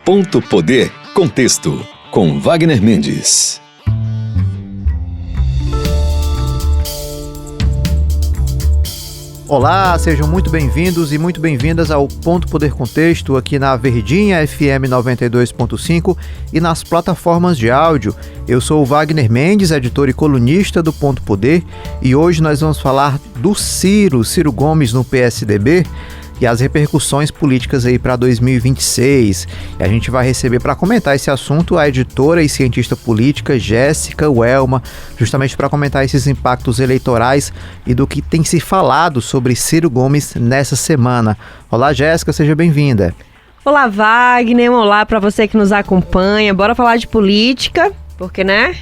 Ponto Poder Contexto, com Wagner Mendes. Olá, sejam muito bem-vindos e muito bem-vindas ao Ponto Poder Contexto aqui na Verdinha FM 92.5 e nas plataformas de áudio. Eu sou o Wagner Mendes, editor e colunista do Ponto Poder, e hoje nós vamos falar do Ciro Gomes no PSDB e as repercussões políticas aí para 2026. E a gente vai receber para comentar esse assunto a editora e cientista política Jéssica Welma, justamente para comentar esses impactos eleitorais e do que tem se falado sobre Ciro Gomes nessa semana. Olá, Jéssica, seja bem-vinda. Olá, Wagner, olá para você que nos acompanha. Bora falar de política, porque, né?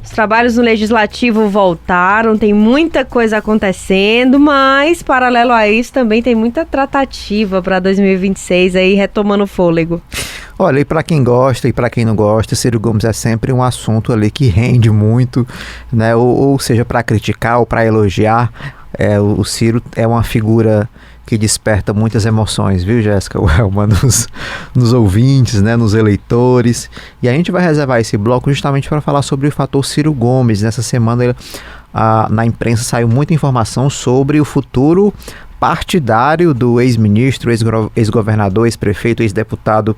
Os trabalhos no Legislativo voltaram, tem muita coisa acontecendo, mas, paralelo a isso, também tem muita tratativa para 2026 aí, retomando o fôlego. Olha, e para quem gosta e para quem não gosta, Ciro Gomes é sempre um assunto ali que rende muito, né? Ou seja, para criticar ou para elogiar, o Ciro é uma figura que desperta muitas emoções, viu, Jéssica Welma, nos ouvintes, né, nos eleitores. E a gente vai reservar esse bloco justamente para falar sobre o fator Ciro Gomes. Nessa semana, na imprensa saiu muita informação sobre o futuro partidário do ex-ministro, ex-governador, ex-prefeito, ex-deputado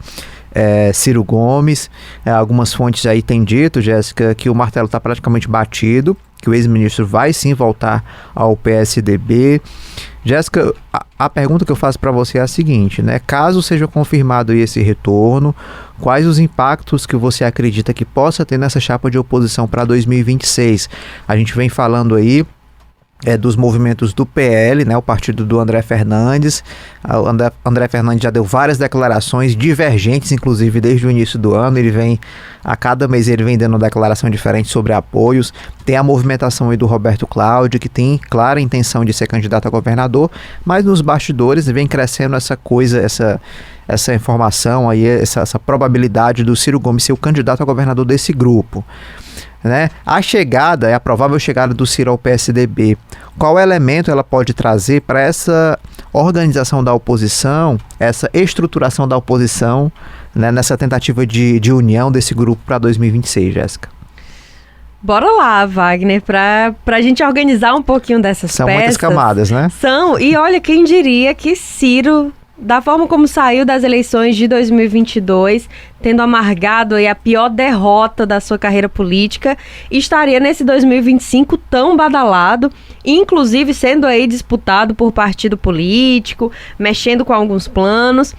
Ciro Gomes. Algumas fontes aí têm dito, Jéssica, que o martelo está praticamente batido, que o ex-ministro vai sim voltar ao PSDB. Jéssica, a pergunta que eu faço para você é a seguinte, né? Caso seja confirmado esse retorno, quais os impactos que você acredita que possa ter nessa chapa de oposição para 2026? A gente vem falando aí dos movimentos do PL, né, o partido do André Fernandes. O André Fernandes já deu várias declarações divergentes, inclusive desde o início do ano. A cada mês ele vem dando uma declaração diferente sobre apoios. Tem a movimentação aí do Roberto Cláudio, que tem clara intenção de ser candidato a governador, mas nos bastidores vem crescendo essa coisa, essa informação aí, essa probabilidade do Ciro Gomes ser o candidato a governador desse grupo, né? A provável chegada do Ciro ao PSDB, qual elemento ela pode trazer para essa organização da oposição, essa estruturação da oposição, né, nessa tentativa de união desse grupo para 2026, Jéssica? Bora lá, Wagner, para a gente organizar um pouquinho dessas peças. São muitas camadas, né? São, e olha, quem diria que Ciro, da forma como saiu das eleições de 2022, tendo amargado aí a pior derrota da sua carreira política, estaria nesse 2025 tão badalado, inclusive sendo aí disputado por partido político, mexendo com alguns planos.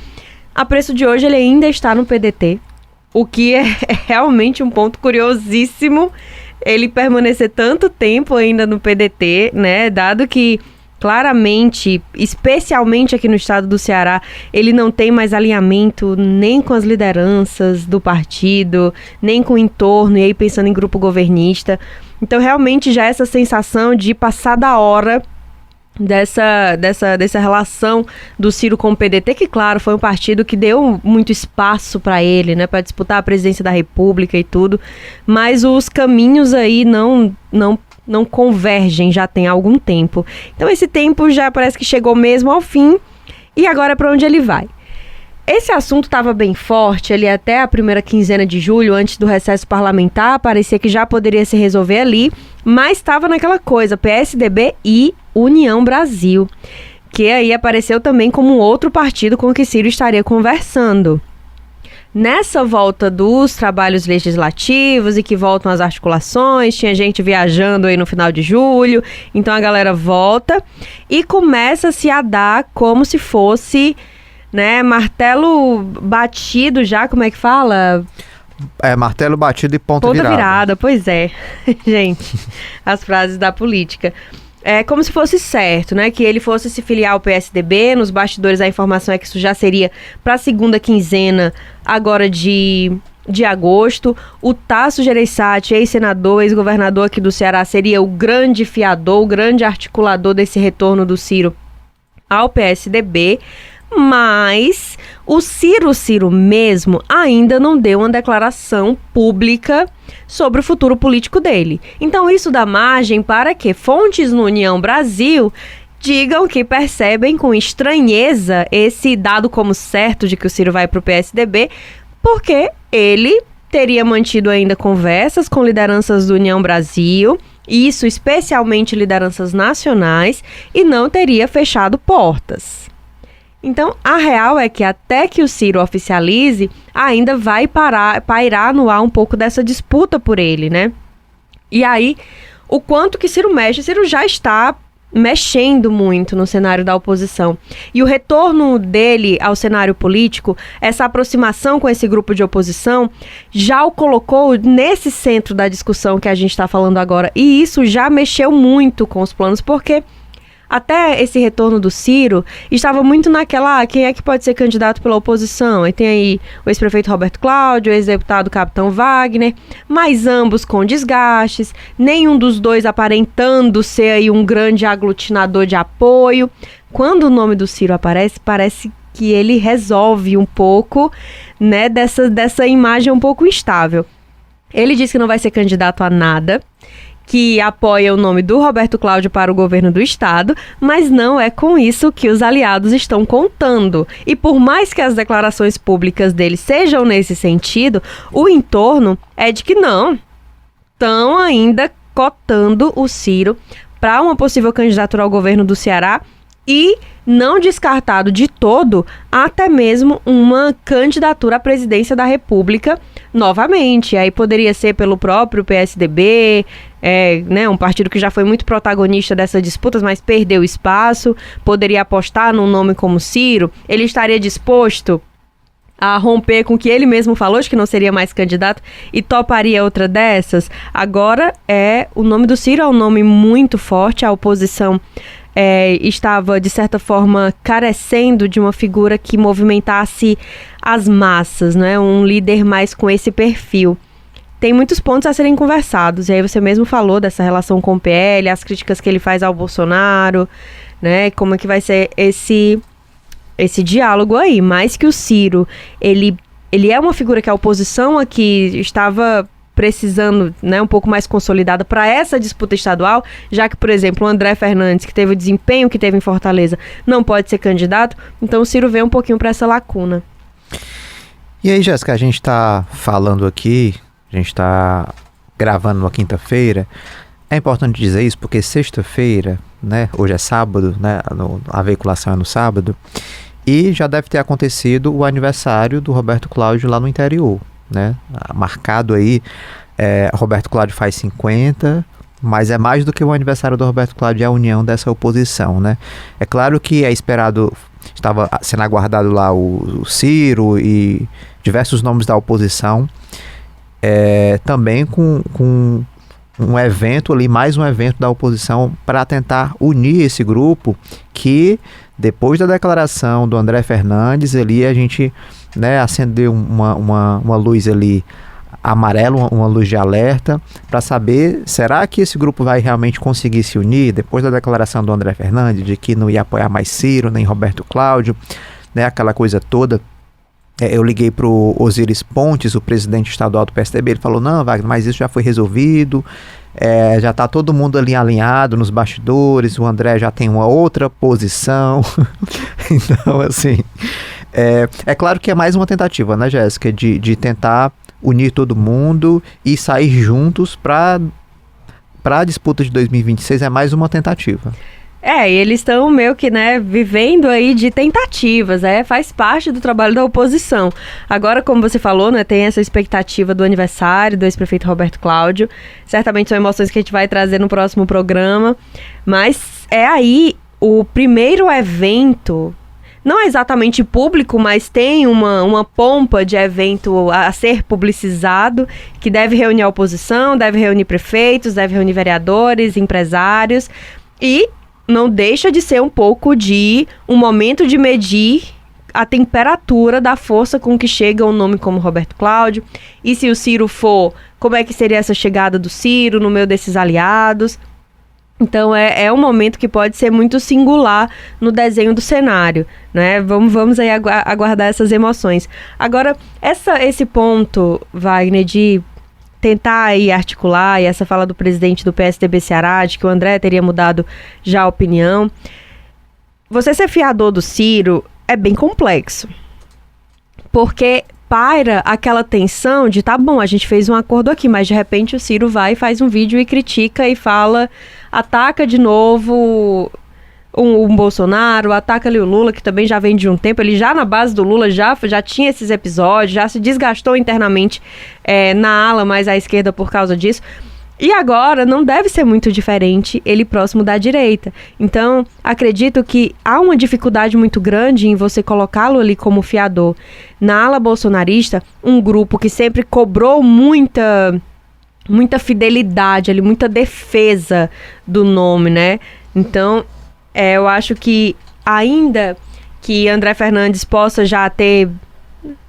A preço de hoje ele ainda está no PDT, o que é realmente um ponto curiosíssimo, ele permanecer tanto tempo ainda no PDT, né, dado que claramente, especialmente aqui no estado do Ceará, ele não tem mais alinhamento nem com as lideranças do partido, nem com o entorno, e aí pensando em grupo governista. Então, realmente, já essa sensação de passar da hora dessa relação do Ciro com o PDT, que, claro, foi um partido que deu muito espaço para ele, né, para disputar a presidência da República e tudo, mas os caminhos aí não convergem já tem algum tempo. Então esse tempo já parece que chegou mesmo ao fim, e agora é para onde ele vai. Esse assunto estava bem forte ali até a primeira quinzena de julho, antes do recesso parlamentar, parecia que já poderia se resolver ali, mas estava naquela coisa, PSDB e União Brasil, que aí apareceu também como um outro partido com que Ciro estaria conversando. Nessa volta dos trabalhos legislativos e que voltam as articulações, tinha gente viajando aí no final de julho, então a galera volta e começa-se a dar como se fosse, né, martelo batido já, como é que fala? Martelo batido e ponta virada. Pois é, gente, as frases da política. É como se fosse certo, né? Que ele fosse se filiar ao PSDB. Nos bastidores a informação é que isso já seria para a segunda quinzena agora de agosto. O Tasso Gereissati, ex-senador, ex-governador aqui do Ceará, seria o grande fiador, o grande articulador desse retorno do Ciro ao PSDB. Mas o Ciro mesmo ainda não deu uma declaração pública sobre o futuro político dele. Então isso dá margem para que fontes no União Brasil digam que percebem com estranheza esse dado como certo de que o Ciro vai para o PSDB, porque ele teria mantido ainda conversas com lideranças do União Brasil, isso especialmente lideranças nacionais, e não teria fechado portas. Então, a real é que até que o Ciro oficialize, ainda vai pairar no ar um pouco dessa disputa por ele, né? E aí, o quanto que Ciro mexe, Ciro já está mexendo muito no cenário da oposição. E o retorno dele ao cenário político, essa aproximação com esse grupo de oposição, já o colocou nesse centro da discussão que a gente está falando agora. E isso já mexeu muito com os planos, porque até esse retorno do Ciro estava muito naquela, quem é que pode ser candidato pela oposição? E tem aí o ex-prefeito Roberto Cláudio, o ex-deputado Capitão Wagner, mas ambos com desgastes, nenhum dos dois aparentando ser aí um grande aglutinador de apoio. Quando o nome do Ciro aparece, parece que ele resolve um pouco, né, dessa imagem um pouco instável. Ele disse que não vai ser candidato a nada, que apoia o nome do Roberto Cláudio para o governo do estado, mas não é com isso que os aliados estão contando. E por mais que as declarações públicas dele sejam nesse sentido, o entorno é de que não, estão ainda cotando o Ciro para uma possível candidatura ao governo do Ceará e não descartado de todo até mesmo uma candidatura à presidência da República novamente. Aí poderia ser pelo próprio PSDB, né, um partido que já foi muito protagonista dessas disputas, mas perdeu espaço, poderia apostar num nome como Ciro. Ele estaria disposto a romper com o que ele mesmo falou, de que não seria mais candidato, e toparia outra dessas? Agora, o nome do Ciro é um nome muito forte, a oposição estava, de certa forma, carecendo de uma figura que movimentasse as massas, né? Um líder mais com esse perfil. Tem muitos pontos a serem conversados, e aí você mesmo falou dessa relação com o PL, as críticas que ele faz ao Bolsonaro, né? Como é que vai ser esse diálogo aí. Mais que o Ciro, ele é uma figura que a oposição aqui estava precisando, né, um pouco mais consolidada para essa disputa estadual, já que, por exemplo, o André Fernandes, que teve o desempenho que teve em Fortaleza, não pode ser candidato, então o Ciro vem um pouquinho para essa lacuna. E aí, Jéssica, a gente está falando aqui, a gente está gravando numa quinta-feira, é importante dizer isso porque sexta-feira, né, hoje é sábado, né, a veiculação é no sábado, e já deve ter acontecido o aniversário do Roberto Cláudio lá no interior, né, marcado aí, Roberto Cláudio faz 50, mas é mais do que o aniversário do Roberto Cláudio, é a união dessa oposição, né. É claro que é esperado, estava sendo aguardado lá o Ciro e diversos nomes da oposição, também com um evento ali, mais um evento da oposição para tentar unir esse grupo que, depois da declaração do André Fernandes, ali a gente, né, acendeu uma luz ali amarela, uma luz de alerta, para saber, será que esse grupo vai realmente conseguir se unir, depois da declaração do André Fernandes, de que não ia apoiar mais Ciro, nem Roberto Cláudio, né, aquela coisa toda. Eu liguei para o Osiris Pontes, o presidente estadual do PSDB, ele falou, não, Wagner, mas isso já foi resolvido, já está todo mundo ali alinhado nos bastidores, o André já tem uma outra posição. Então, assim, é claro que é mais uma tentativa, né, Jéssica, de tentar unir todo mundo e sair juntos para a disputa de 2026, é mais uma tentativa. Eles estão meio que, né, vivendo aí de tentativas, faz parte do trabalho da oposição. Agora, como você falou, né, tem essa expectativa do aniversário do ex-prefeito Roberto Cláudio. Certamente são emoções que a gente vai trazer no próximo programa, mas é aí o primeiro evento, não é exatamente público, mas tem uma pompa de evento a ser publicizado, que deve reunir a oposição, deve reunir prefeitos, deve reunir vereadores, empresários, e não deixa de ser um pouco de um momento de medir a temperatura da força com que chega um nome como Roberto Cláudio. E se o Ciro for, como é que seria essa chegada do Ciro no meio desses aliados? Então é um momento que pode ser muito singular no desenho do cenário, né? Vamos aí aguardar essas emoções. Agora, esse ponto, Wagner, de tentar aí articular, e essa fala do presidente do PSDB Ceará, de que o André teria mudado já a opinião, você ser fiador do Ciro é bem complexo. Porque paira aquela tensão de, tá bom, a gente fez um acordo aqui, mas de repente o Ciro vai e faz um vídeo e critica e fala, ataca de novo um Bolsonaro, ataca ali o Lula, que também já vem de um tempo, ele já na base do Lula já tinha esses episódios, já se desgastou internamente na ala mais à esquerda por causa disso. E agora não deve ser muito diferente ele próximo da direita. Então, acredito que há uma dificuldade muito grande em você colocá-lo ali como fiador. Na ala bolsonarista, um grupo que sempre cobrou muita fidelidade ali, muita defesa do nome, né? Então, eu acho que ainda que André Fernandes possa já ter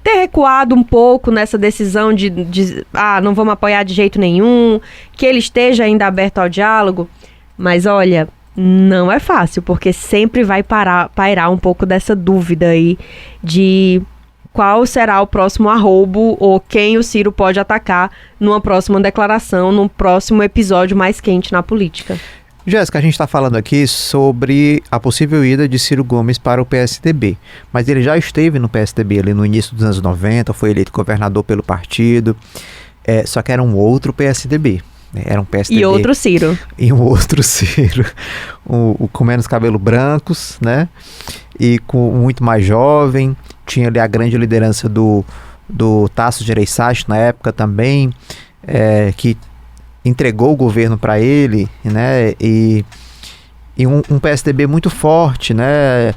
recuado um pouco nessa decisão de não vamos apoiar de jeito nenhum, que ele esteja ainda aberto ao diálogo, mas olha, não é fácil, porque sempre vai pairar um pouco dessa dúvida aí de qual será o próximo arrobo ou quem o Ciro pode atacar numa próxima declaração, num próximo episódio mais quente na política. Jéssica, a gente está falando aqui sobre a possível ida de Ciro Gomes para o PSDB, mas ele já esteve no PSDB ali no início dos anos 90, foi eleito governador pelo partido, só que era um outro PSDB, né? Era um PSDB... E outro Ciro. E um outro Ciro, com menos cabelos brancos, né? E com muito mais jovem, tinha ali a grande liderança do Tasso Gereissati na época também, que entregou o governo para ele, né, e um PSDB muito forte, né,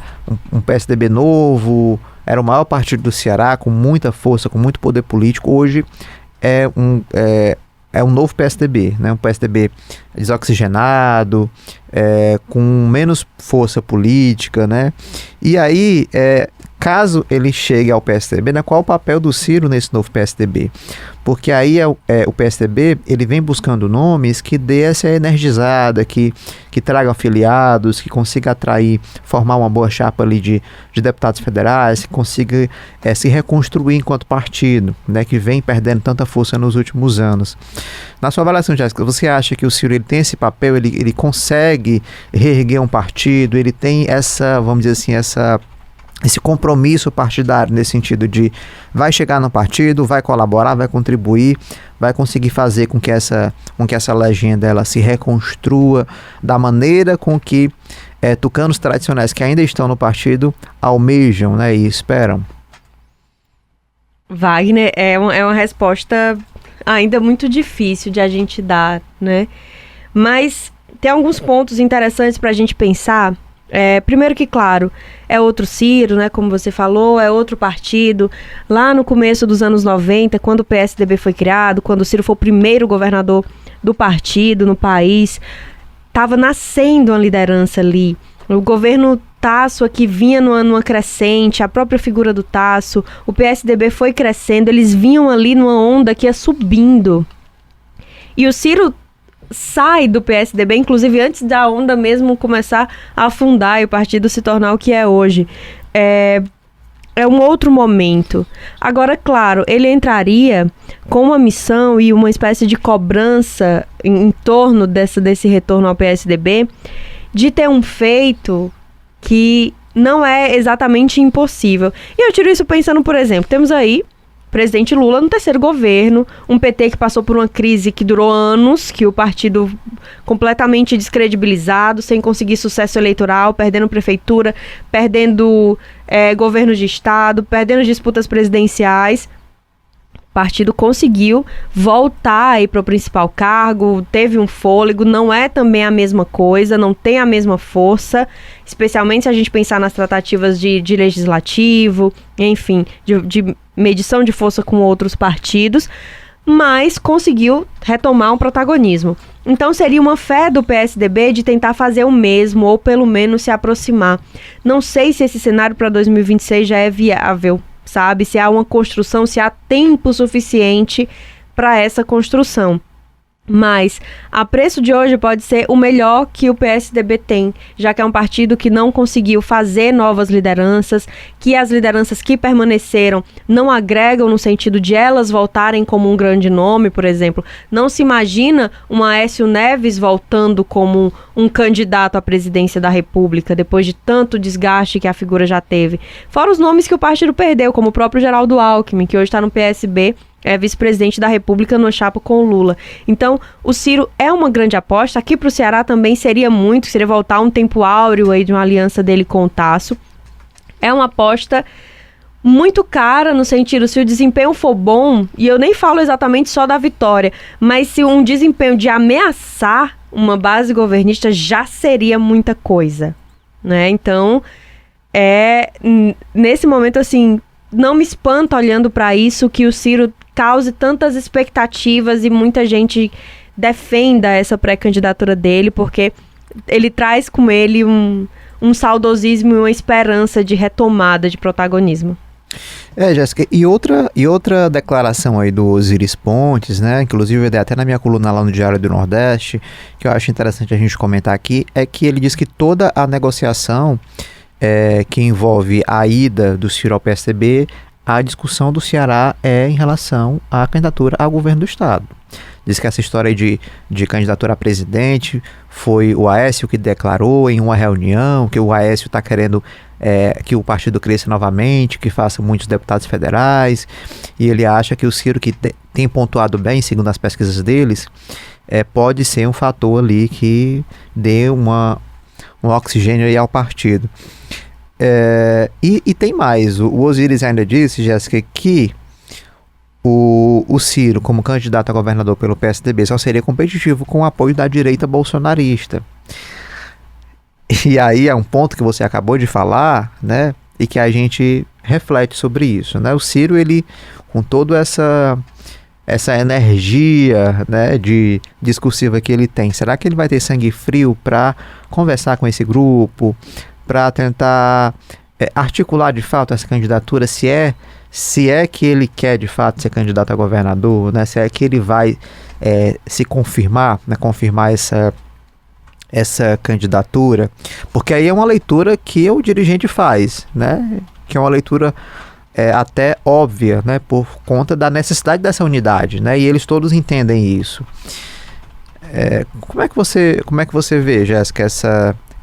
um PSDB novo, era o maior partido do Ceará, com muita força, com muito poder político. Hoje é um novo PSDB, né, um PSDB desoxigenado, com menos força política, né, e aí, caso ele chegue ao PSDB, né, qual o papel do Ciro nesse novo PSDB? Porque aí o PSDB, ele vem buscando nomes que dê essa energizada, que tragam afiliados, que consiga atrair, formar uma boa chapa ali de deputados federais, que consiga se reconstruir enquanto partido, né, que vem perdendo tanta força nos últimos anos. Na sua avaliação, Jéssica, você acha que o Ciro ele tem esse papel, ele consegue reerguer um partido, ele tem essa, vamos dizer assim, esse compromisso partidário nesse sentido de vai chegar no partido, vai colaborar, vai contribuir, vai conseguir fazer com que essa legenda ela se reconstrua da maneira com que tucanos tradicionais que ainda estão no partido almejam, né, e esperam? Wagner, é uma resposta ainda muito difícil de a gente dar, né? Mas tem alguns pontos interessantes para a gente pensar. Primeiro que, claro, é outro Ciro, né, como você falou, é outro partido. Lá no começo dos anos 90, quando o PSDB foi criado, quando o Ciro foi o primeiro governador do partido no país, estava nascendo uma liderança ali. O governo Tasso aqui vinha numa crescente, a própria figura do Tasso, o PSDB foi crescendo, eles vinham ali numa onda que ia subindo. E o Ciro sai do PSDB, inclusive antes da onda mesmo começar a afundar e o partido se tornar o que é hoje. É um outro momento. Agora, claro, ele entraria com uma missão e uma espécie de cobrança em torno desse retorno ao PSDB, de ter um feito que não é exatamente impossível. E eu tiro isso pensando, por exemplo, temos aí presidente Lula no terceiro governo, um PT que passou por uma crise que durou anos, que o partido completamente descredibilizado, sem conseguir sucesso eleitoral, perdendo prefeitura, perdendo governos de estado, perdendo disputas presidenciais. O partido conseguiu voltar aí para o principal cargo, teve um fôlego, não é também a mesma coisa, não tem a mesma força, especialmente se a gente pensar nas tratativas de legislativo, enfim, de medição de força com outros partidos, mas conseguiu retomar um protagonismo. Então seria uma fé do PSDB de tentar fazer o mesmo, ou pelo menos se aproximar. Não sei se esse cenário para 2026 já é viável, sabe? Se há uma construção, se há tempo suficiente para essa construção. Mas a preço de hoje pode ser o melhor que o PSDB tem, já que é um partido que não conseguiu fazer novas lideranças, que as lideranças que permaneceram não agregam no sentido de elas voltarem como um grande nome, por exemplo. Não se imagina um Aécio Neves voltando como um candidato à presidência da República, depois de tanto desgaste que a figura já teve. Fora os nomes que o partido perdeu, como o próprio Geraldo Alckmin, que hoje está no PSB, é vice-presidente da República no chapa com o Lula. Então, o Ciro é uma grande aposta. Aqui para o Ceará também seria voltar um tempo áureo aí de uma aliança dele com o Tasso. É uma aposta muito cara no sentido, se o desempenho for bom, e eu nem falo exatamente só da vitória, mas se um desempenho de ameaçar uma base governista já seria muita coisa, né? Então, nesse momento, assim, não me espanta olhando para isso que o Ciro cause tantas expectativas e muita gente defenda essa pré-candidatura dele, porque ele traz com ele um saudosismo e uma esperança de retomada de protagonismo. Jéssica, e outra declaração aí do Osiris Pontes, né, inclusive eu dei até na minha coluna lá no Diário do Nordeste, que eu acho interessante a gente comentar aqui, é que ele diz que toda a negociação que envolve a ida do Ciro ao PSDB, a discussão do Ceará é em relação à candidatura ao governo do estado. Diz que essa história de candidatura a presidente foi o Aécio que declarou em uma reunião, que o Aécio está querendo que o partido cresça novamente, que faça muitos deputados federais, e ele acha que o Ciro, que tem pontuado bem, segundo as pesquisas deles, pode ser um fator ali que dê um oxigênio aí ao partido. E tem mais, o Osiris ainda disse, Jéssica, que o Ciro, como candidato a governador pelo PSDB, só seria competitivo com o apoio da direita bolsonarista. E aí é um ponto que você acabou de falar, né, e que a gente reflete sobre isso, né? O Ciro, ele, com toda essa energia, né, discursiva que ele tem, será que ele vai ter sangue frio para conversar com esse grupo, para tentar articular de fato essa candidatura, se é que ele quer de fato ser candidato a governador, né? Se é que ele vai se confirmar, né? Confirmar essa candidatura, porque aí é uma leitura que o dirigente faz, né? Que é uma leitura até óbvia, né? Por conta da necessidade dessa unidade, né? E eles todos entendem isso. Como é que você vê, Jéssica,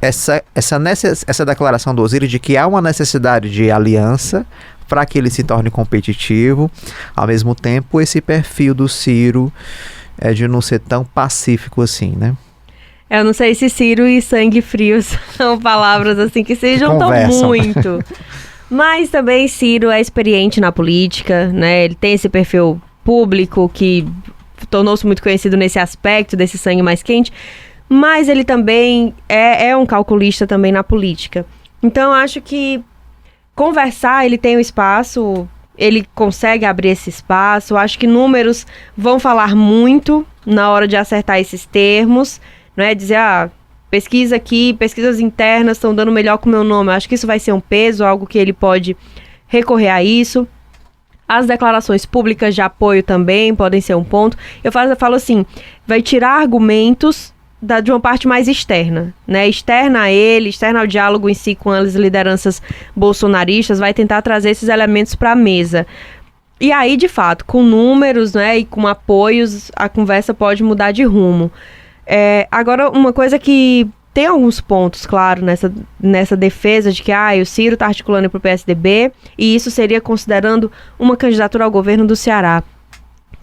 essa declaração do Osiris de que há uma necessidade de aliança para que ele se torne competitivo, ao mesmo tempo esse perfil do Ciro de não ser tão pacífico assim, né? Eu não sei se Ciro e sangue frio são palavras assim que se juntam muito. Mas também Ciro é experiente na política, né? Ele tem esse perfil público que tornou-se muito conhecido nesse aspecto desse sangue mais quente. Mas ele também é um calculista também na política. Então, eu acho que conversar, ele tem o espaço, ele consegue abrir esse espaço. Eu acho que números vão falar muito na hora de acertar esses termos, não é? Dizer, pesquisa aqui, pesquisas internas estão dando melhor com o meu nome. Eu acho que isso vai ser um peso, algo que ele pode recorrer a isso. As declarações públicas de apoio também podem ser um ponto. Eu falo assim, vai tirar argumentos de uma parte mais externa, né? Externa a ele, externa ao diálogo em si com as lideranças bolsonaristas, vai tentar trazer esses elementos para a mesa. E aí, de fato, com números, né, e com apoios, a conversa pode mudar de rumo. Agora, uma coisa que tem alguns pontos, claro, nessa defesa de que o Ciro está articulando para o PSDB, e isso seria considerando uma candidatura ao governo do Ceará.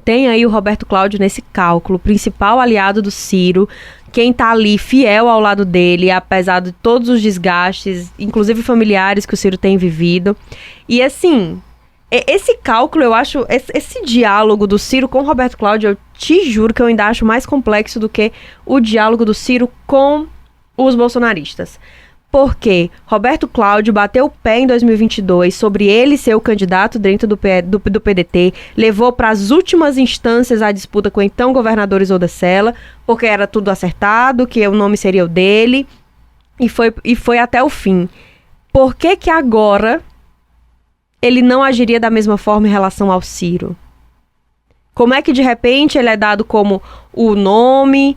Tem aí o Roberto Cláudio nesse cálculo, principal aliado do Ciro, quem está ali fiel ao lado dele, apesar de todos os desgastes, inclusive familiares que o Ciro tem vivido. E assim, esse cálculo, eu acho, esse diálogo do Ciro com o Roberto Cláudio, eu te juro que eu ainda acho mais complexo do que o diálogo do Ciro com os bolsonaristas. Porque Roberto Cláudio bateu o pé em 2022 sobre ele ser o candidato dentro do PDT, levou para as últimas instâncias a disputa com o então governador Isolda Sela, porque era tudo acertado, que o nome seria o dele, e foi até o fim. Por que agora ele não agiria da mesma forma em relação ao Ciro? Como é que de repente ele é dado como o nome,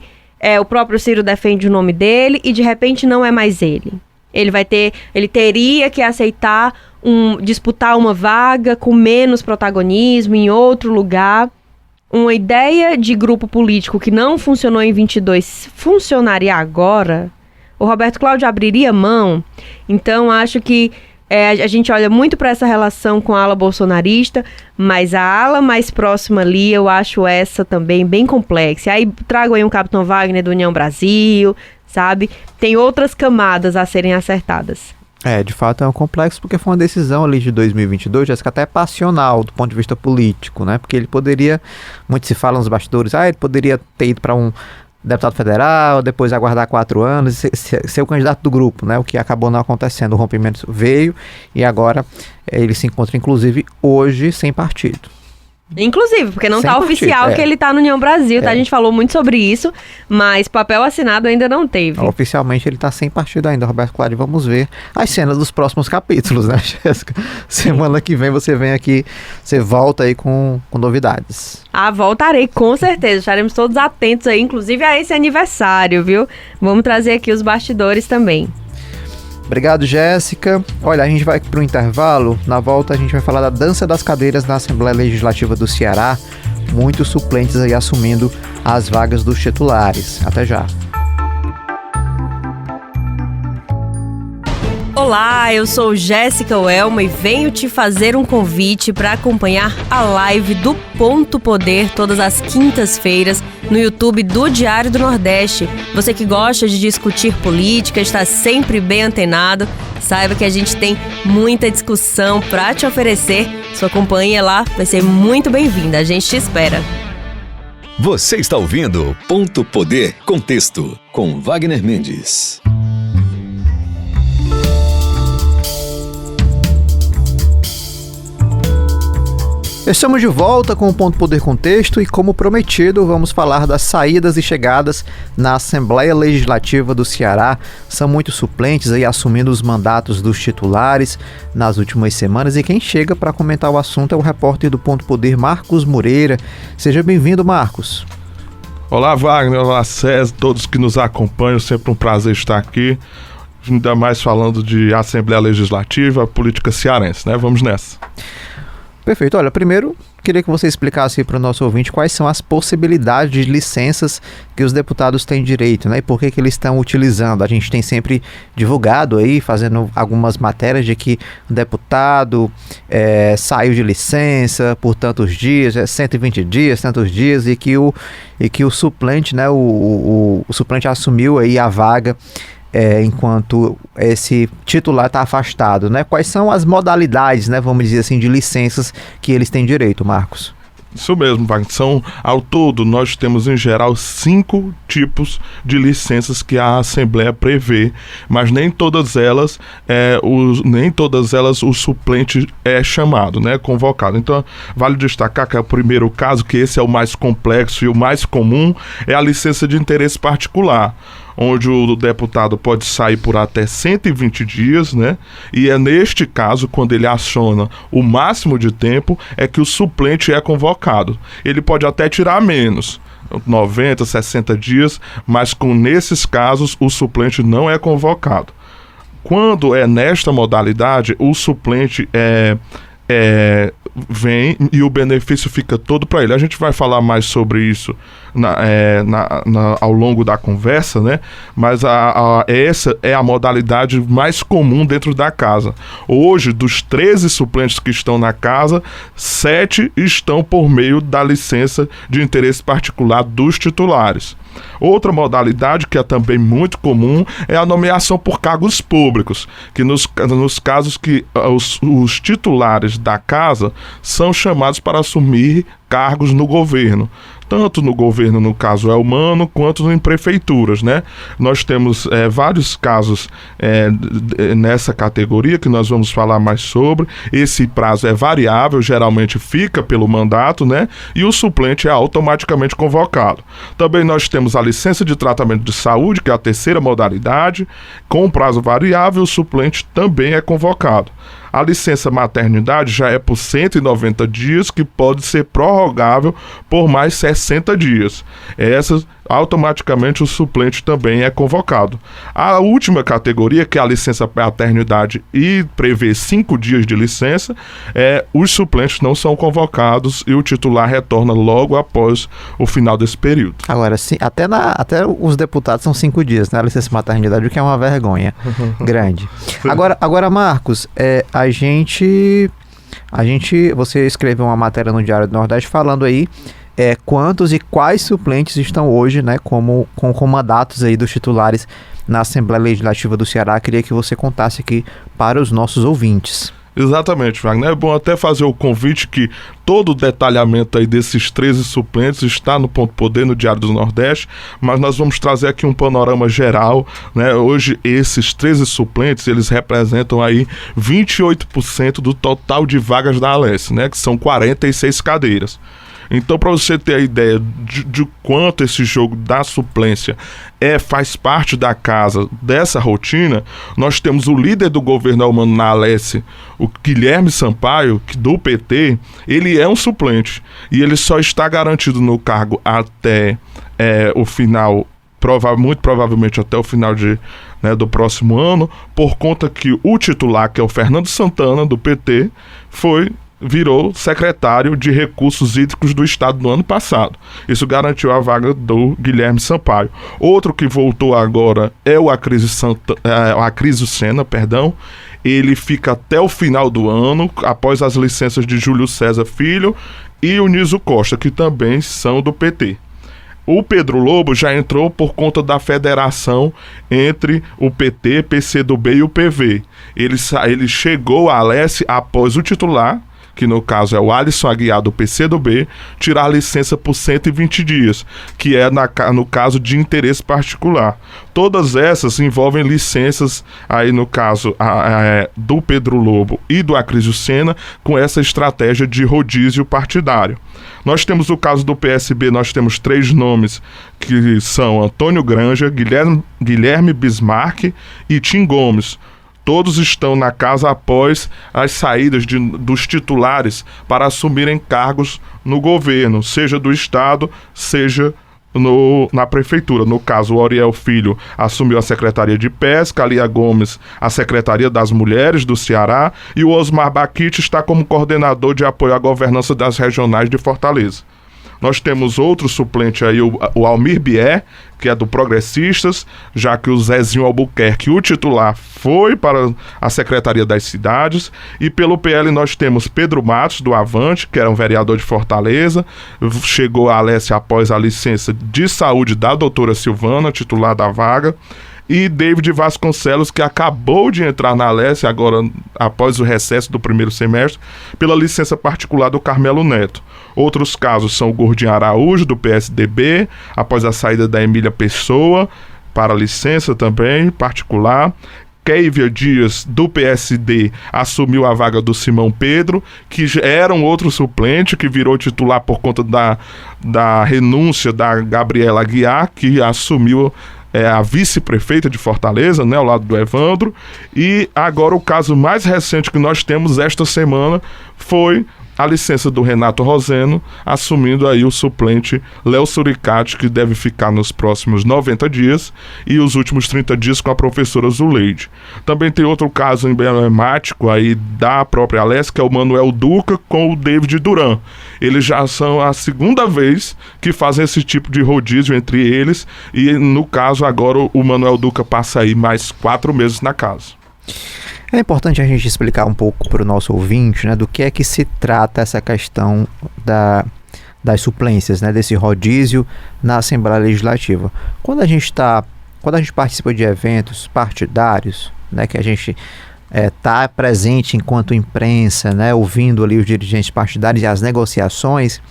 o próprio Ciro defende o nome dele e de repente não é mais ele? Ele teria que aceitar disputar uma vaga com menos protagonismo em outro lugar. Uma ideia de grupo político que não funcionou em 22 funcionaria agora? O Roberto Cláudio abriria mão? Então, acho que a gente olha muito para essa relação com a ala bolsonarista, mas a ala mais próxima ali, eu acho essa também bem complexa. Aí trago aí um Capitão Wagner do União Brasil, sabe? Tem outras camadas a serem acertadas. De fato é um complexo, porque foi uma decisão ali de 2022, Jéssica, até passional do ponto de vista político, né? Porque ele poderia, muito se fala nos bastidores, ele poderia ter ido para um deputado federal, depois aguardar 4 anos e ser o candidato do grupo, né? O que acabou não acontecendo. O rompimento veio e agora ele se encontra, inclusive, hoje sem partido. Inclusive, porque não está oficial que ele está no União Brasil, tá? A gente falou muito sobre isso, mas papel assinado ainda não teve. Oficialmente ele está sem partido ainda, Roberto Cláudio. Vamos ver as cenas dos próximos capítulos, né, Jéssica? Semana que vem você vem aqui, você volta aí com novidades. Voltarei, com certeza. Estaremos todos atentos aí, inclusive a esse aniversário, viu? Vamos trazer aqui os bastidores também. Obrigado, Jéssica. Olha, a gente vai para o intervalo. Na volta a gente vai falar da dança das cadeiras na Assembleia Legislativa do Ceará. Muitos suplentes aí assumindo as vagas dos titulares. Até já. Olá, eu sou Jéssica Welma e venho te fazer um convite para acompanhar a live do Ponto Poder todas as quintas-feiras no YouTube do Diário do Nordeste. Você que gosta de discutir política, está sempre bem antenado, saiba que a gente tem muita discussão para te oferecer. Sua companhia lá vai ser muito bem-vinda, a gente te espera. Você está ouvindo Ponto Poder Contexto com Wagner Mendes. Estamos de volta com o Ponto Poder Contexto e, como prometido, vamos falar das saídas e chegadas na Assembleia Legislativa do Ceará. São muitos suplentes aí assumindo os mandatos dos titulares nas últimas semanas e quem chega para comentar o assunto é o repórter do Ponto Poder, Marcos Moreira. Seja bem-vindo, Marcos. Olá, Wagner, olá, César, todos que nos acompanham, sempre um prazer estar aqui, ainda mais falando de Assembleia Legislativa, política cearense, né? Vamos nessa. Perfeito. Olha, primeiro, queria que você explicasse para o nosso ouvinte quais são as possibilidades de licenças que os deputados têm direito, né? E por que eles estão utilizando. A gente tem sempre divulgado aí, fazendo algumas matérias de que o deputado saiu de licença por tantos dias, 120 dias, tantos dias, e que o suplente, né? O suplente assumiu aí a vaga enquanto esse titular está afastado, né? Quais são as modalidades, né, vamos dizer assim, de licenças que eles têm direito, Marcos? Isso mesmo, Wagner. Ao todo, nós temos em geral 5 tipos de licenças que a Assembleia prevê, mas nem todas elas o suplente é chamado, né, convocado. Então, vale destacar que é o primeiro caso, que esse é o mais complexo e o mais comum, é a licença de interesse particular, onde o deputado pode sair por até 120 dias, né? E é neste caso, quando ele aciona o máximo de tempo, é que o suplente é convocado. Ele pode até tirar menos, 90, 60 dias, mas nesses casos o suplente não é convocado. Quando é nesta modalidade, o suplente vem e o benefício fica todo para ele. A gente vai falar mais sobre isso ao longo da conversa, né? Mas essa é a modalidade mais comum dentro da casa. Hoje, dos 13 suplentes que estão na casa, 7 estão por meio da licença de interesse particular dos titulares. Outra modalidade que é também muito comum é a nomeação por cargos públicos, que nos casos que os titulares da casa são chamados para assumir cargos no governo. Tanto no governo, no caso humano, quanto em prefeituras, né? Nós temos vários casos nessa categoria que nós vamos falar mais sobre. Esse prazo é variável, geralmente fica pelo mandato, né? E o suplente é automaticamente convocado. Também nós temos a licença de tratamento de saúde, que é a terceira modalidade. Com prazo variável, o suplente também é convocado. A licença maternidade já é por 190 dias, que pode ser prorrogável por mais 60 dias. Essas automaticamente o suplente também é convocado. A última categoria, que é a licença paternidade e prevê 5 dias de licença, os suplentes não são convocados e o titular retorna logo após o final desse período. Agora, sim, até os deputados são 5 dias, né? A licença maternidade, o que é uma vergonha grande. Agora, Marcos, você escreveu uma matéria no Diário do Nordeste falando aí quantos e quais suplentes estão hoje, né, com mandatos aí dos titulares na Assembleia Legislativa do Ceará. Queria que você contasse aqui para os nossos ouvintes. Exatamente, Wagner. É bom até fazer o convite que todo o detalhamento aí desses 13 suplentes está no Ponto Poder, no Diário do Nordeste, mas nós vamos trazer aqui um panorama geral, né? Hoje, esses 13 suplentes, eles representam aí 28% do total de vagas da Alesse, né? Que são 46 cadeiras. Então, para você ter a ideia de quanto esse jogo da suplência faz parte da casa dessa rotina, nós temos o líder do governo humano na Alesse, o Guilherme Sampaio, que do PT, ele é um suplente e ele só está garantido no cargo até o final, muito provavelmente até o final do próximo ano, por conta que o titular, que é o Fernando Santana, do PT, virou secretário de Recursos Hídricos do Estado no ano passado. Isso garantiu a vaga do Guilherme Sampaio. Outro que voltou agora é o Acrisio Sena, Ele fica até o final do ano, após as licenças de Júlio César Filho e o Niso Costa, que também são do PT. O Pedro Lobo já entrou por conta da federação entre o PT, PCdoB e o PV. Ele chegou à Alesse após o titular, que no caso é o Alisson Aguiar do PCdoB, tirar licença por 120 dias, que é no caso de interesse particular. Todas essas envolvem licenças, aí no caso do Pedro Lobo e do Acrisio Sena, com essa estratégia de rodízio partidário. Nós temos o caso do PSB, nós temos 3 nomes, que são Antônio Granja, Guilherme Bismarck e Tim Gomes. Todos estão na casa após as saídas dos titulares para assumirem cargos no governo, seja do Estado, seja na Prefeitura. No caso, o Oriel Filho assumiu a Secretaria de Pesca, a Lia Gomes a Secretaria das Mulheres do Ceará e o Osmar Baquite está como coordenador de apoio à governança das regionais de Fortaleza. Nós temos outro suplente aí, o Almir Bier, que é do Progressistas, já que o Zezinho Albuquerque, o titular, foi para a Secretaria das Cidades. E pelo PL nós temos Pedro Matos, do Avante, que era um vereador de Fortaleza, chegou à Alesse após a licença de saúde da doutora Silvana, titular da vaga. E David Vasconcelos, que acabou de entrar na Alesse agora, após o recesso do primeiro semestre, pela licença particular do Carmelo Neto. Outros casos são o Gordinho Araújo, do PSDB, após a saída da Emília Pessoa, para licença também particular. Keivia Dias, do PSD, assumiu a vaga do Simão Pedro, que era um outro suplente, que virou titular por conta da renúncia da Gabriela Aguiar, que assumiu a vice-prefeita de Fortaleza, né, ao lado do Evandro. E agora o caso mais recente que nós temos esta semana foi a licença do Renato Roseno, assumindo aí o suplente Léo Suricati, que deve ficar nos próximos 90 dias, e os últimos 30 dias com a professora Zuleide. Também tem outro caso emblemático aí da própria Alesse, que é o Manuel Duca com o David Duran. Eles já são a segunda vez que fazem esse tipo de rodízio entre eles, e no caso agora o Manuel Duca passa aí mais 4 meses na casa. É importante a gente explicar um pouco para o nosso ouvinte, né, do que é que se trata essa questão das suplências, né, desse rodízio na Assembleia Legislativa. Quando a gente participa de eventos partidários, né, que a gente está presente enquanto imprensa, né, ouvindo ali os dirigentes partidários e as negociações,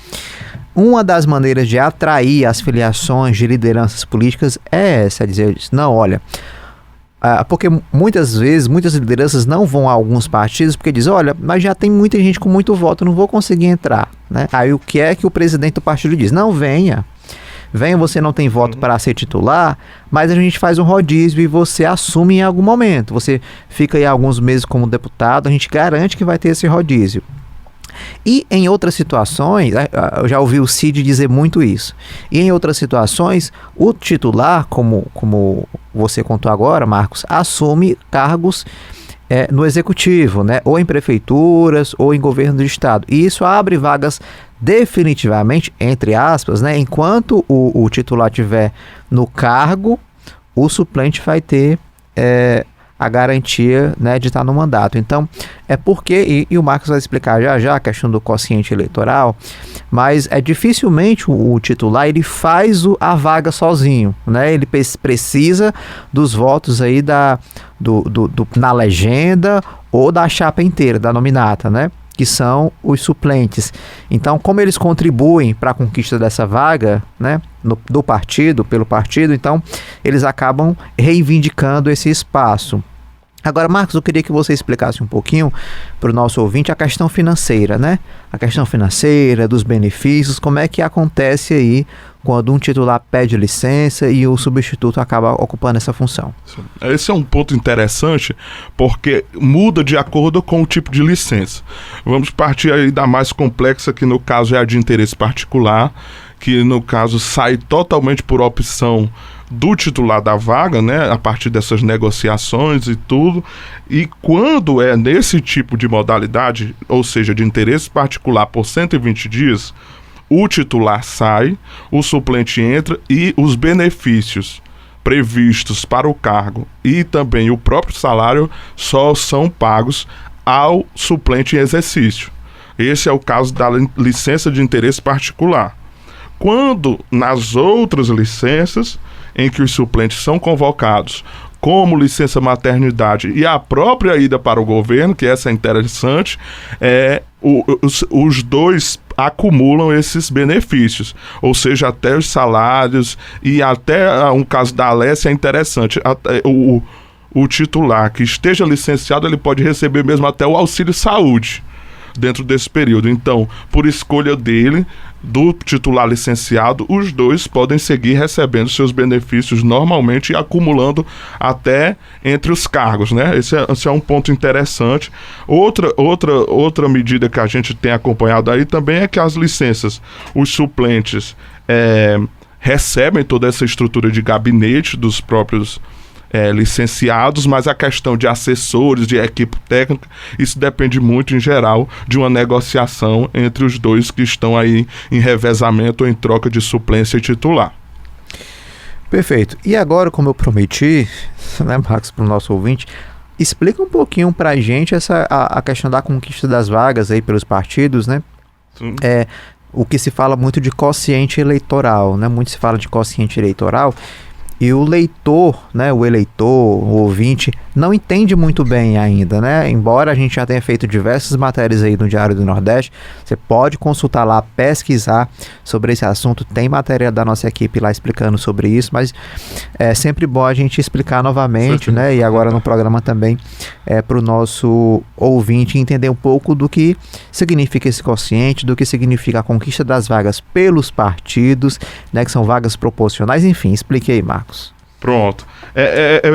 uma das maneiras de atrair as filiações de lideranças políticas é essa, dizer, não, olha... porque muitas vezes, muitas lideranças não vão a alguns partidos porque dizem, olha, mas já tem muita gente com muito voto, não vou conseguir entrar, né? Aí o que é que o presidente do partido diz? Não, venha vem, você não tem voto para ser titular, mas a gente faz um rodízio e você assume em algum momento. Você fica aí alguns meses como deputado, a gente garante que vai ter esse rodízio. E em outras situações, eu já ouvi o Cid dizer muito isso, e em outras situações, o titular, como você contou agora, Marcos, assume cargos no executivo, né? Ou em prefeituras, ou em governo do estado. E isso abre vagas definitivamente, entre aspas, né? Enquanto o titular estiver no cargo, o suplente vai ter a garantia, né, de estar no mandato. Então, porque, e o Marcos vai explicar já a questão do quociente eleitoral, mas dificilmente o titular ele faz a vaga sozinho, né? Ele precisa dos votos aí na legenda ou da chapa inteira, da nominata, né? Que são os suplentes. Então, como eles contribuem para a conquista dessa vaga, né, pelo partido, então eles acabam reivindicando esse espaço. Agora, Marcos, eu queria que você explicasse um pouquinho para o nosso ouvinte a questão financeira, né? A questão financeira, dos benefícios, como é que acontece aí quando um titular pede licença e o substituto acaba ocupando essa função. Esse é um ponto interessante, porque muda de acordo com o tipo de licença. Vamos partir aí da mais complexa, que no caso é a de interesse particular, que no caso sai totalmente por opção do titular da vaga, né, a partir dessas negociações e tudo. E quando é nesse tipo de modalidade, ou seja, de interesse particular por 120 dias, o titular sai, o suplente entra e os benefícios previstos para o cargo e também o próprio salário só são pagos ao suplente em exercício. Esse é o caso da licença de interesse particular. Quando nas outras licenças em que os suplentes são convocados, como licença maternidade e a própria ida para o governo, que essa é interessante, os dois acumulam esses benefícios, ou seja, até os salários, e até um caso da Alessia é interessante, o titular que esteja licenciado, ele pode receber mesmo até o auxílio saúde dentro desse período. Então, por escolha dele, do titular licenciado, os dois podem seguir recebendo seus benefícios normalmente e acumulando até entre os cargos, né? Esse é um ponto interessante. Outra medida que a gente tem acompanhado aí também é que as licenças, os suplentes recebem toda essa estrutura de gabinete dos próprios licenciados, mas a questão de assessores, de equipe técnica, isso depende muito, em geral, de uma negociação entre os dois que estão aí em revezamento ou em troca de suplência e titular. Perfeito. E agora, como eu prometi, né, Marcos, para o nosso ouvinte, explica um pouquinho para a gente a questão da conquista das vagas aí pelos partidos, né? Sim. O que se fala muito de quociente eleitoral, né? Muito se fala de quociente eleitoral. E o leitor, né, o eleitor, o ouvinte, não entende muito bem ainda, né? Embora a gente já tenha feito diversas matérias aí no Diário do Nordeste, você pode consultar lá, pesquisar sobre esse assunto, tem matéria da nossa equipe lá explicando sobre isso, mas é sempre bom a gente explicar novamente, né? E agora no programa também para o nosso ouvinte entender um pouco do que significa esse quociente, do que significa a conquista das vagas pelos partidos, né, que são vagas proporcionais, enfim, explique aí, Marcos. Pronto.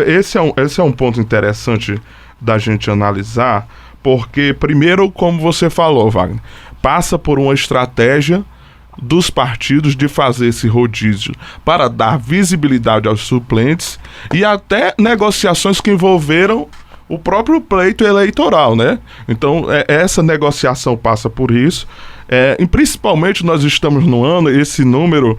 Esse é um ponto interessante da gente analisar, porque, primeiro, como você falou, Wagner, passa por uma estratégia dos partidos de fazer esse rodízio para dar visibilidade aos suplentes e até negociações que envolveram o próprio pleito eleitoral, né? Então, essa negociação passa por isso. E principalmente nós estamos no ano, esse número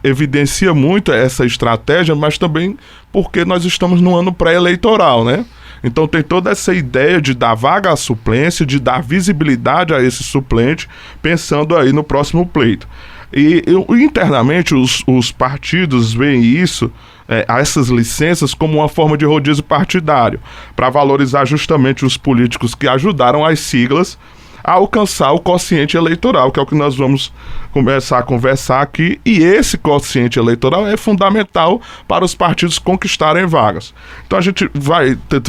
evidencia muito essa estratégia, mas também porque nós estamos no ano pré-eleitoral, né? Então tem toda essa ideia de dar vaga à suplência, de dar visibilidade a esse suplente, pensando aí no próximo pleito. E internamente os partidos veem isso, essas licenças, como uma forma de rodízio partidário, para valorizar justamente os políticos que ajudaram as siglas a alcançar o quociente eleitoral, que é o que nós vamos começar a conversar aqui, e esse quociente eleitoral é fundamental para os partidos conquistarem vagas. Então a gente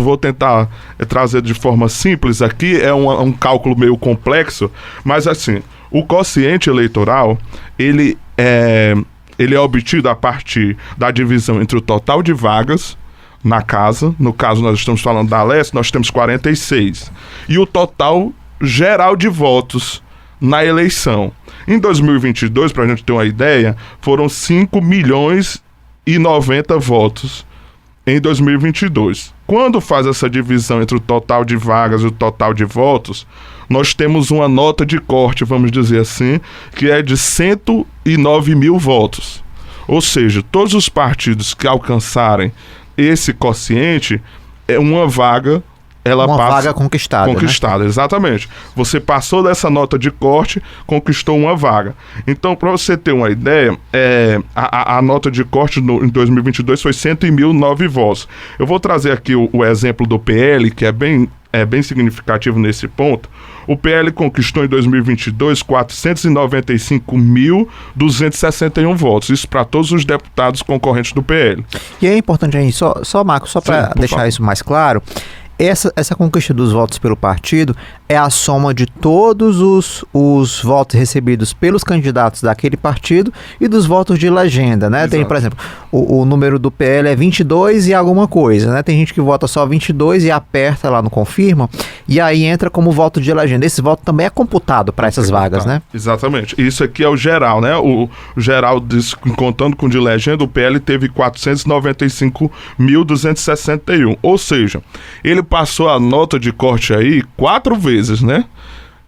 vou tentar trazer de forma simples aqui, é um cálculo meio complexo, mas assim, o quociente eleitoral, ele ele é obtido a partir da divisão entre o total de vagas na casa, no caso nós estamos falando da Leste, nós temos 46, e o total geral de votos na eleição. Em 2022, para a gente ter uma ideia, foram 5.090.000 votos em 2022. Quando faz essa divisão entre o total de vagas e o total de votos, nós temos uma nota de corte, vamos dizer assim, que é de 109.000 votos. Ou seja, todos os partidos que alcançarem esse quociente, é uma vaga, uma vaga conquistada, né? Exatamente. Você passou dessa nota de corte, conquistou uma vaga. Então, para você ter uma ideia, a nota de corte em 2022 foi 100.009 votos. Eu vou trazer aqui o exemplo do PL, que é bem significativo nesse ponto. O PL conquistou em 2022 495.261 votos. Isso para todos os deputados concorrentes do PL. E é importante aí, só Marcos, só para deixar isso mais claro, essa conquista dos votos pelo partido é a soma de todos os votos recebidos pelos candidatos daquele partido e dos votos de legenda, né? Tem, por exemplo, o número do PL é 22 e alguma coisa, né? Tem gente que vota só 22 e aperta lá no confirma, e aí entra como voto de legenda. Esse voto também é computado para essas vagas, né? Exatamente. Isso aqui é o geral, né? O geral, contando com o de legenda, o PL teve 495.261. Ou seja, ele passou a nota de corte aí 4 vezes, né?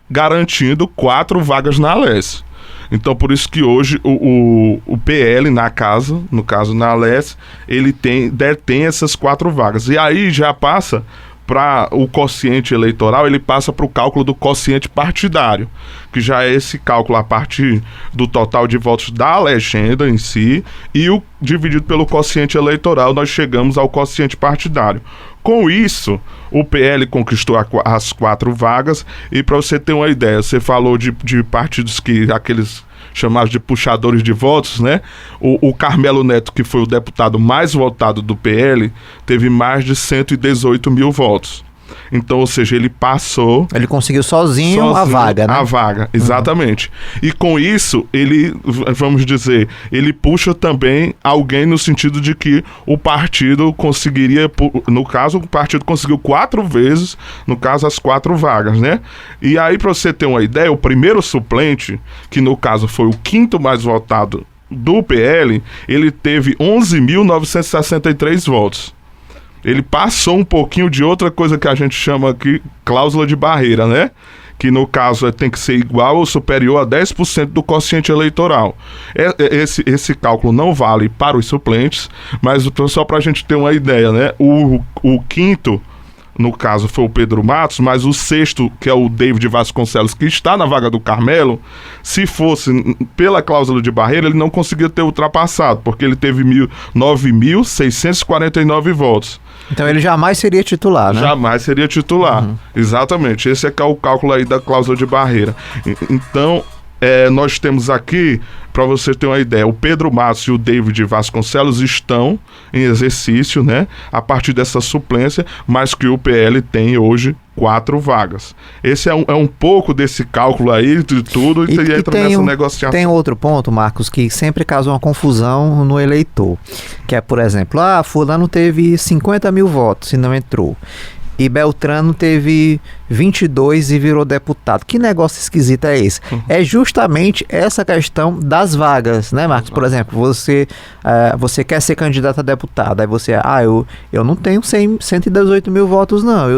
Garantindo 4 vagas na Leste. Então, por isso que hoje o PL na casa, no caso na Leste, ele detém essas 4 vagas. E aí já passa para o quociente eleitoral, ele passa para o cálculo do quociente partidário, que já é esse cálculo a partir do total de votos da legenda em si, e o dividido pelo quociente eleitoral, nós chegamos ao quociente partidário. Com isso, o PL conquistou as 4 vagas, e para você ter uma ideia, você falou de partidos que, aqueles chamados de puxadores de votos, né? O Carmelo Neto, que foi o deputado mais votado do PL, teve mais de 118.000 votos. Então, ou seja, ele passou... Ele conseguiu sozinho a vaga, né? A vaga, exatamente. E com isso, ele, vamos dizer, ele puxa também alguém no sentido de que o partido conseguiria, no caso, o partido conseguiu 4 vezes, no caso, as 4 vagas, né? E aí, para você ter uma ideia, o primeiro suplente, que no caso foi o 5º mais votado do PL, ele teve 11.963 votos. Ele passou um pouquinho de outra coisa que a gente chama aqui cláusula de barreira, né? Que no caso tem que ser igual ou superior a 10% do quociente eleitoral. Esse cálculo não vale para os suplentes, mas só para a gente ter uma ideia, né? O 5º, no caso, foi o Pedro Matos, mas o 6º, que é o David Vasconcelos, que está na vaga do Carmelo, se fosse pela cláusula de barreira, ele não conseguia ter ultrapassado, porque ele teve 9.649 votos. Então ele jamais seria titular, né? Jamais seria titular, exatamente. Esse é que é o cálculo aí da cláusula de barreira. Então, nós temos aqui, para você ter uma ideia, o Pedro Matos e o David Vasconcelos estão em exercício, né? A partir dessa suplência, mas que o PL tem hoje 4 vagas. Esse é um pouco desse cálculo aí de tudo e entra nessa negociação. Tem outro ponto, Marcos, que sempre causa uma confusão no eleitor, que é, por exemplo, fulano teve 50.000 votos e não entrou. E Beltrano teve 22 e virou deputado. Que negócio esquisito é esse? É justamente essa questão das vagas, né, Marcos? Por exemplo, você quer ser candidato a deputado, aí você, eu não tenho 118.000 votos, não.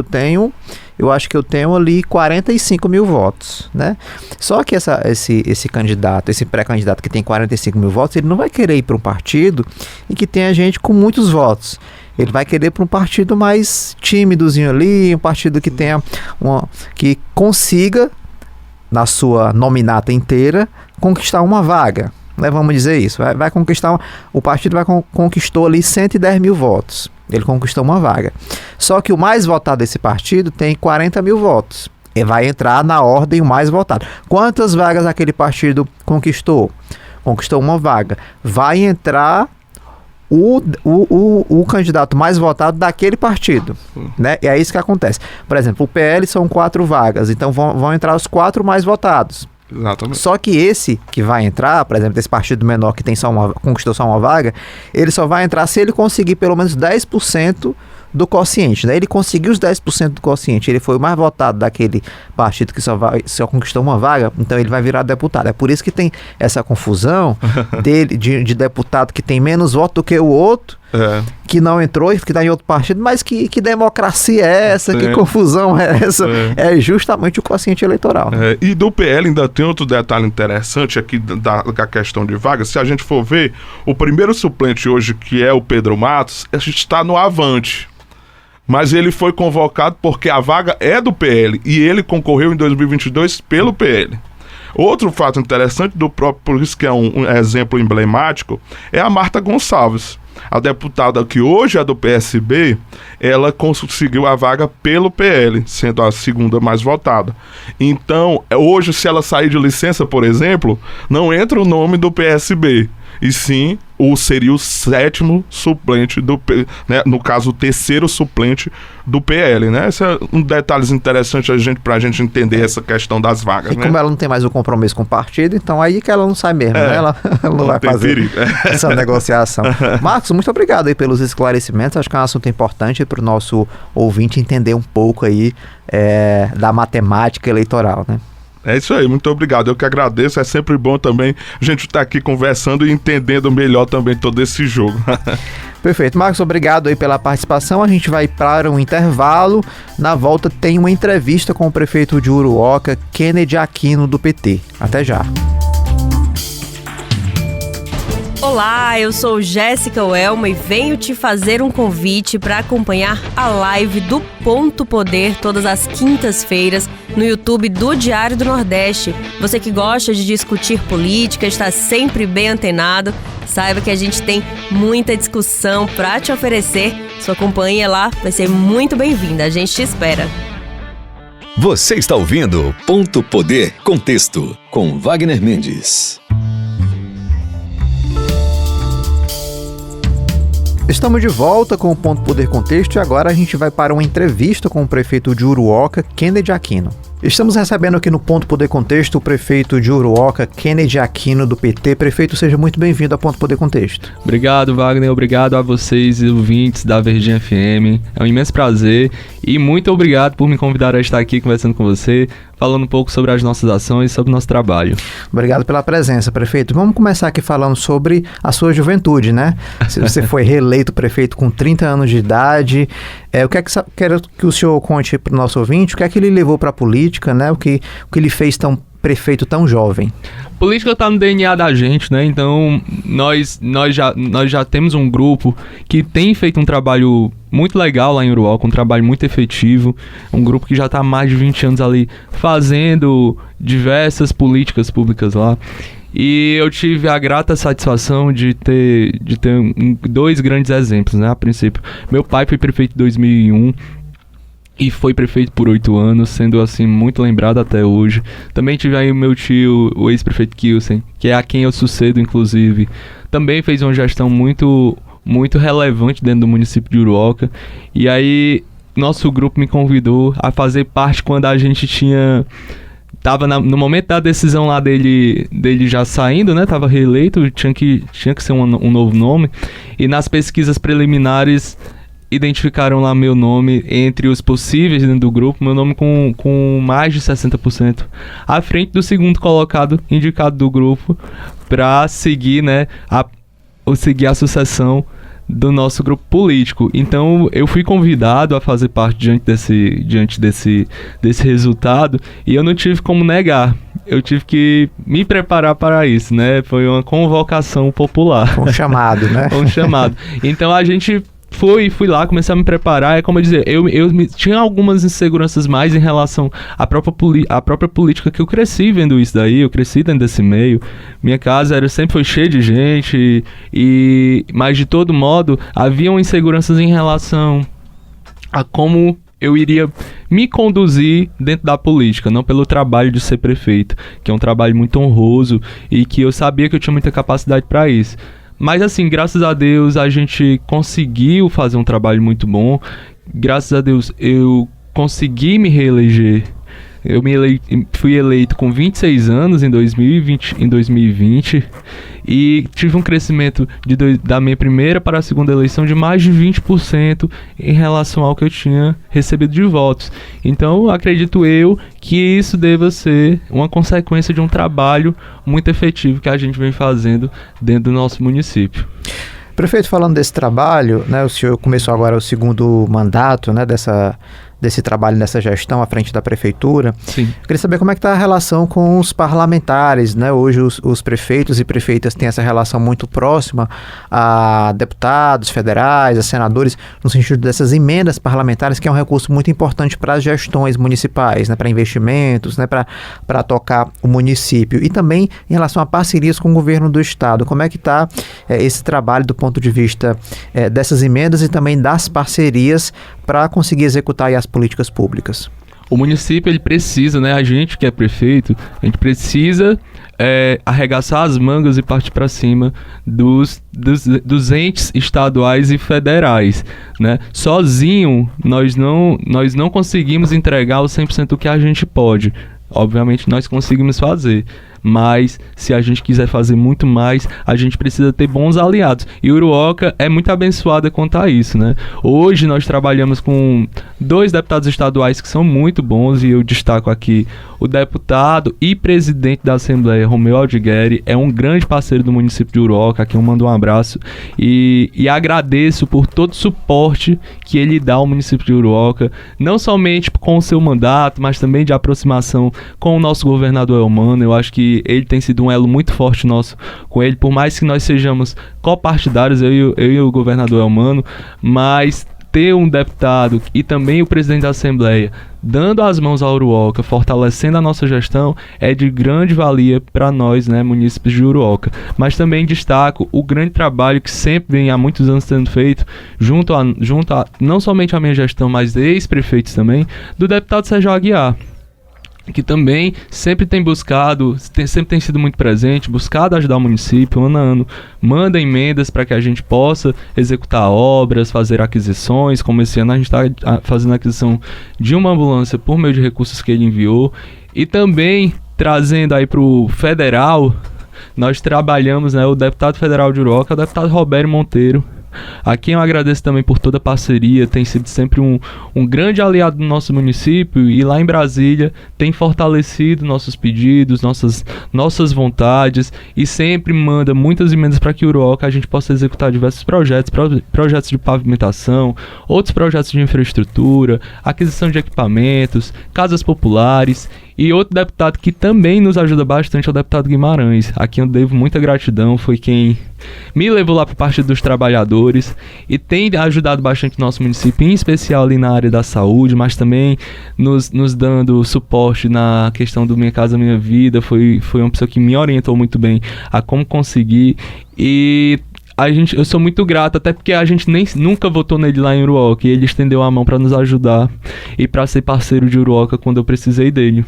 Eu acho que eu tenho ali 45.000 votos, né? Só que esse candidato, esse pré-candidato que tem 45.000 votos, ele não vai querer ir para um partido em que tenha gente com muitos votos. Ele vai querer para um partido mais tímidozinho ali, um partido que tenha que consiga, na sua nominata inteira, conquistar uma vaga, né? Vamos dizer isso. Vai conquistar, o partido conquistou ali 110.000 votos. Ele conquistou uma vaga. Só que o mais votado desse partido tem 40.000 votos. E vai entrar na ordem o mais votado. Quantas vagas aquele partido conquistou? Conquistou uma vaga. Vai entrar o candidato mais votado daquele partido, né? E é isso que acontece. Por exemplo, o PL são 4 vagas, então vão entrar os 4 mais votados. Exatamente. Só que esse que vai entrar, por exemplo, esse partido menor que tem conquistou só uma vaga, ele só vai entrar se ele conseguir pelo menos 10% do quociente, né? Ele conseguiu os 10% do quociente, ele foi o mais votado daquele partido que só conquistou uma vaga, então ele vai virar deputado. É por isso que tem essa confusão dele, de deputado que tem menos voto do que o outro, que não entrou, que está em outro partido, mas que democracia é essa? Que confusão é essa? É justamente o quociente eleitoral. E do PL ainda tem outro detalhe interessante aqui da questão de vagas. Se a gente for ver, o primeiro suplente hoje, que é o Pedro Matos, a gente está no Avante. Mas ele foi convocado porque a vaga é do PL e ele concorreu em 2022 pelo PL. Outro fato interessante do próprio, por isso que é um exemplo emblemático, é a Marta Gonçalves. A deputada que hoje é do PSB, ela conseguiu a vaga pelo PL, sendo a segunda mais votada. Então, hoje, se ela sair de licença, por exemplo, não entra o nome do PSB, e sim seria o 7º suplente né, no caso o 3º suplente do PL, né? Esse é um detalhe interessante pra gente entender essa questão das vagas, e como ela não tem mais o compromisso com o partido, então aí que ela não sai mesmo, né? Ela não vai fazer essa negociação. Marcos, muito obrigado aí pelos esclarecimentos, acho que é um assunto importante para o nosso ouvinte entender um pouco aí da matemática eleitoral, né? É isso aí, muito obrigado, eu que agradeço, é sempre bom também a gente estar aqui conversando e entendendo melhor também todo esse jogo. Perfeito, Marcos, obrigado aí pela participação, a gente vai para um intervalo, na volta tem uma entrevista com o prefeito de Uruoca, Kennedy Aquino, do PT. Até já. Olá, eu sou Jéssica Welma e venho te fazer um convite para acompanhar a live do Ponto Poder todas as quintas-feiras no YouTube do Diário do Nordeste. Você que gosta de discutir política, está sempre bem antenado, saiba que a gente tem muita discussão para te oferecer. Sua companhia lá vai ser muito bem-vinda, a gente te espera. Você está ouvindo Ponto Poder Contexto, com Wagner Mendes. Estamos de volta com o Ponto Poder Contexto e agora a gente vai para uma entrevista com o prefeito de Uruoca, Kennedy Aquino. Estamos recebendo aqui no Ponto Poder Contexto o prefeito de Uruoca, Kennedy Aquino, do PT. Prefeito, seja muito bem-vindo ao Ponto Poder Contexto. Obrigado, Wagner. Obrigado a vocês, ouvintes da Verdinha FM. É um imenso prazer e muito obrigado por me convidar a estar aqui conversando com você, falando um pouco sobre as nossas ações e sobre o nosso trabalho. Obrigado pela presença, prefeito. Vamos começar aqui falando sobre a sua juventude, né? Você foi reeleito prefeito com 30 anos de idade. O que é que quero que o senhor conte para o nosso ouvinte? O que é que ele levou para a política, né? O que ele fez prefeito tão jovem? Política está no DNA da gente, né? Então, nós já temos um grupo que tem feito um trabalho muito legal lá em Uruoca, um trabalho muito efetivo, um grupo que já está há mais de 20 anos ali fazendo diversas políticas públicas lá. E eu tive a grata satisfação de ter dois grandes exemplos, né? A princípio, meu pai foi prefeito em 2001, e foi prefeito por 8 anos, sendo assim muito lembrado até hoje. Também tive aí o meu tio, o ex-prefeito Kilsen, que é a quem eu sucedo, inclusive. Também fez uma gestão muito, muito relevante dentro do município de Uruoca. E aí, nosso grupo me convidou a fazer parte quando a gente tava no momento da decisão lá dele já saindo, né? Tava reeleito, tinha que ser um novo nome. E nas pesquisas preliminares identificaram lá meu nome entre os possíveis dentro do grupo, meu nome com mais de 60%, à frente do segundo colocado indicado do grupo, para seguir, né, seguir a sucessão do nosso grupo político. Então eu fui convidado a fazer parte diante desse resultado, e eu não tive como negar. Eu tive que me preparar para isso, né? Foi uma convocação popular. Um chamado, né? Um chamado. Então a gente fui lá, comecei a me preparar. É como eu dizer, eu tinha algumas inseguranças mais em relação à própria política, que eu cresci vendo isso daí, eu cresci dentro desse meio. Minha casa sempre foi cheia de gente, mas de todo modo haviam inseguranças em relação a como eu iria me conduzir dentro da política, não pelo trabalho de ser prefeito, que é um trabalho muito honroso e que eu sabia que eu tinha muita capacidade para isso. Mas assim, graças a Deus a gente conseguiu fazer um trabalho muito bom. Graças a Deus eu consegui me reeleger Eu fui eleito com 26 anos em 2020 e tive um crescimento da minha primeira para a segunda eleição de mais de 20% em relação ao que eu tinha recebido de votos. Então, acredito eu que isso deva ser uma consequência de um trabalho muito efetivo que a gente vem fazendo dentro do nosso município. Prefeito, falando desse trabalho, né, o senhor começou agora o segundo mandato, né, desse trabalho, dessa gestão à frente da prefeitura. Sim. Eu queria saber como é que está a relação com os parlamentares, né? Hoje os prefeitos e prefeitas têm essa relação muito próxima a deputados federais, a senadores, no sentido dessas emendas parlamentares, que é um recurso muito importante para as gestões municipais, né? Para investimentos, né? Para tocar o município. E também em relação a parcerias com o governo do estado. Como é que está esse trabalho do ponto de vista dessas emendas e também das parcerias para conseguir executar aí as políticas públicas? O município, ele precisa, né? A gente que é prefeito, a gente precisa arregaçar as mangas e partir para cima dos entes estaduais e federais, né? Sozinho, nós não conseguimos entregar o 100% do que a gente pode. Obviamente, nós conseguimos fazer, mas se a gente quiser fazer muito mais, a gente precisa ter bons aliados. E Uruoca é muito abençoada quanto a isso, né? Hoje nós trabalhamos com 2 deputados estaduais que são muito bons, e eu destaco aqui o deputado e presidente da Assembleia, Romeu Aldigueri, é um grande parceiro do município de Uruoca, a quem eu mando um abraço, e agradeço por todo o suporte que ele dá ao município de Uruoca, não somente com o seu mandato, mas também de aproximação com o nosso governador Elmano. Eu acho que ele tem sido um elo muito forte nosso com ele, por mais que nós sejamos copartidários, eu e o governador Elmano, mas ter um deputado e também o presidente da Assembleia dando as mãos ao Uruoca, fortalecendo a nossa gestão, é de grande valia para nós, né, munícipes de Uruoca. Mas também destaco o grande trabalho que sempre vem há muitos anos sendo feito, junto a não somente a minha gestão, mas ex-prefeitos também, do deputado Sérgio Aguiar, que também sempre tem buscado, sempre tem sido muito presente, buscado ajudar o município ano a ano, manda emendas para que a gente possa executar obras, fazer aquisições, como esse ano a gente está fazendo a aquisição de uma ambulância por meio de recursos que ele enviou, e também trazendo aí para o federal, nós trabalhamos, né, o deputado federal de Uruoca, o deputado Roberto Monteiro, a quem eu agradeço também por toda a parceria, tem sido sempre um grande aliado do nosso município, e lá em Brasília tem fortalecido nossos pedidos, nossas vontades, e sempre manda muitas emendas para que Uruoca a gente possa executar diversos projetos de pavimentação, outros projetos de infraestrutura, aquisição de equipamentos, casas populares. E outro deputado que também nos ajuda bastante é o deputado Guimarães, a quem eu devo muita gratidão, foi quem me levou lá para o Partido dos Trabalhadores e tem ajudado bastante o nosso município, em especial ali na área da saúde, mas também nos dando suporte na questão do Minha Casa Minha Vida. Foi uma pessoa que me orientou muito bem a como conseguir, e eu sou muito grato, até porque a gente nunca votou nele lá em Uruoca, e ele estendeu a mão para nos ajudar e para ser parceiro de Uruoca quando eu precisei dele.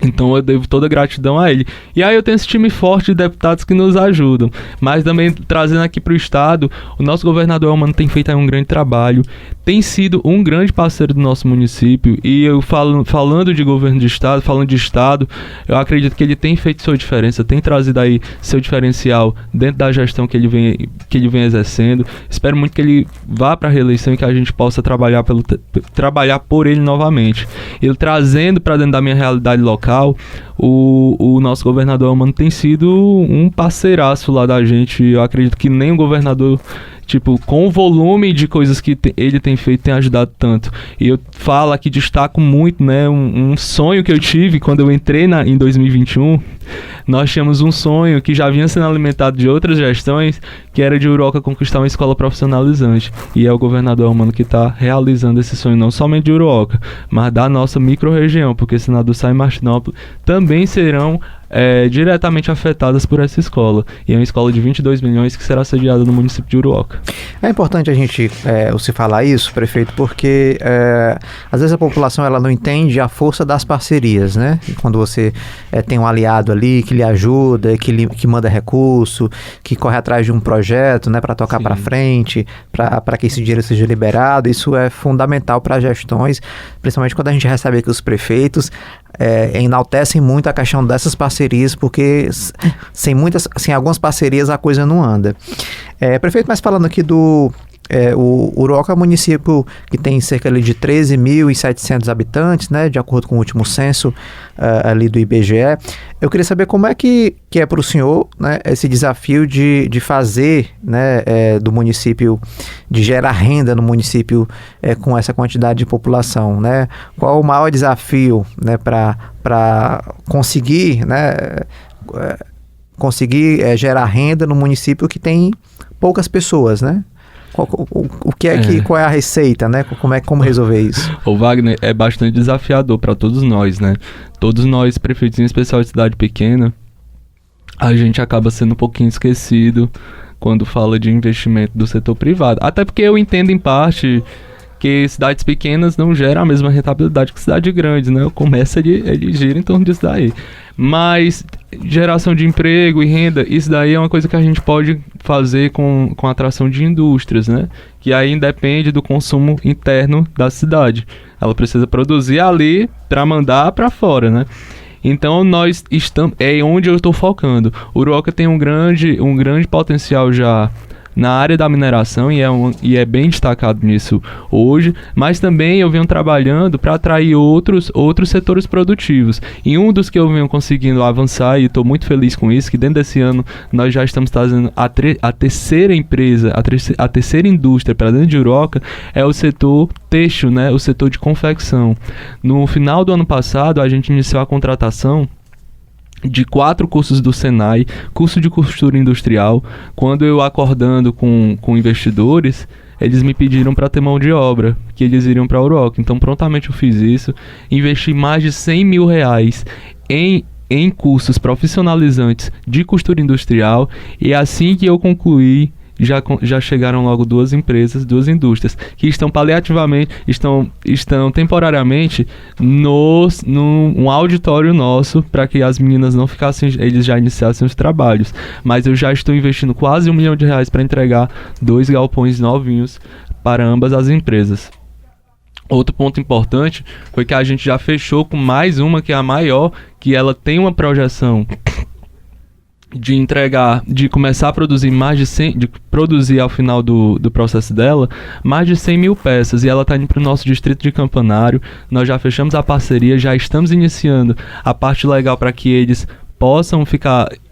Então eu devo toda a gratidão a ele. E aí eu tenho esse time forte de deputados que nos ajudam. Mas também trazendo aqui para o estado, o nosso governador Elmano tem feito aí um grande trabalho, tem sido um grande parceiro do nosso município. E eu falando de governo de estado, falando de estado, eu acredito que ele tem feito sua diferença, tem trazido aí seu diferencial dentro da gestão que ele vem exercendo. Espero muito que ele vá para a reeleição e que a gente possa trabalhar por ele novamente. Ele trazendo para dentro da minha realidade local, o nosso governador Elmano tem sido um parceiraço lá da gente. Eu acredito que nem o governador, com o volume de coisas que ele tem feito, tem ajudado tanto. E eu falo aqui, destaco muito, né, um sonho que eu tive quando eu entrei em 2021. Nós tínhamos um sonho que já vinha sendo alimentado de outras gestões, que era de Uruoca conquistar uma escola profissionalizante. E é o governador Elmano que está realizando esse sonho, não somente de Uruoca, mas da nossa micro-região, porque Senador Sá e Martinópolis também serão diretamente afetadas por essa escola. E é uma escola de 22 milhões que será sediada no município de Uruoca. É importante a gente se falar isso, prefeito, porque às vezes a população ela não entende a força das parcerias, né? E quando você tem um aliado ali que lhe ajuda, que manda recurso, que corre atrás de um projeto, né, para tocar para frente, para que esse dinheiro seja liberado. Isso é fundamental para as gestões, principalmente quando a gente recebe aqui os prefeitos, enaltecem muito a questão dessas parcerias, porque sem algumas parcerias a coisa não anda. Prefeito, mas falando aqui o Uruoca é um município que tem cerca ali de 13.700 habitantes, né, de acordo com o último censo ali do IBGE. Eu queria saber como é que é para o senhor, né, esse desafio de fazer, né, do município, de gerar renda no município com essa quantidade de população, né? Qual o maior desafio, né, para conseguir, né, gerar renda no município que tem poucas pessoas, né? Qual é a receita, né? Como resolver isso? O Wagner, é bastante desafiador para todos nós, né? Todos nós, prefeitos em especial de cidade pequena, a gente acaba sendo um pouquinho esquecido quando fala de investimento do setor privado. Até porque eu entendo em parte que cidades pequenas não geram a mesma rentabilidade que cidade grande, né? O comércio ele gira em torno disso daí. Mas geração de emprego e renda, isso daí é uma coisa que a gente pode fazer com a atração de indústrias, né? Que aí independe do consumo interno da cidade. Ela precisa produzir ali para mandar para fora, né? Então nós estamos, é onde eu estou focando. O Uruoca tem um grande potencial já na área da mineração e é bem destacado nisso hoje, mas também eu venho trabalhando para atrair outros setores produtivos. E um dos que eu venho conseguindo avançar, e estou muito feliz com isso, que dentro desse ano nós já estamos trazendo a terceira empresa, a terceira indústria para dentro de Uruoca, é o setor têxtil, né? O setor de confecção. No final do ano passado, a gente iniciou a contratação de 4 cursos do Senai, curso de costura industrial. Quando eu acordando com investidores, eles me pediram para ter mão de obra, que eles iriam para a Uruoca. Então prontamente eu fiz isso, investi mais de 100 mil reais em cursos profissionalizantes de costura industrial, e assim que eu concluí, já chegaram logo 2 empresas, 2 indústrias, que estão paliativamente, estão temporariamente num auditório nosso, para que as meninas não ficassem, eles já iniciassem os trabalhos. Mas eu já estou investindo quase R$1 milhão para entregar 2 galpões novinhos para ambas as empresas. Outro ponto importante foi que a gente já fechou com mais uma, que é a maior, que ela tem uma projeção de começar a produzir de produzir ao final do processo dela, mais de 100 mil peças, e ela está indo para o nosso distrito de Campanário. Nós já fechamos a parceria, já estamos iniciando a parte legal para que eles possam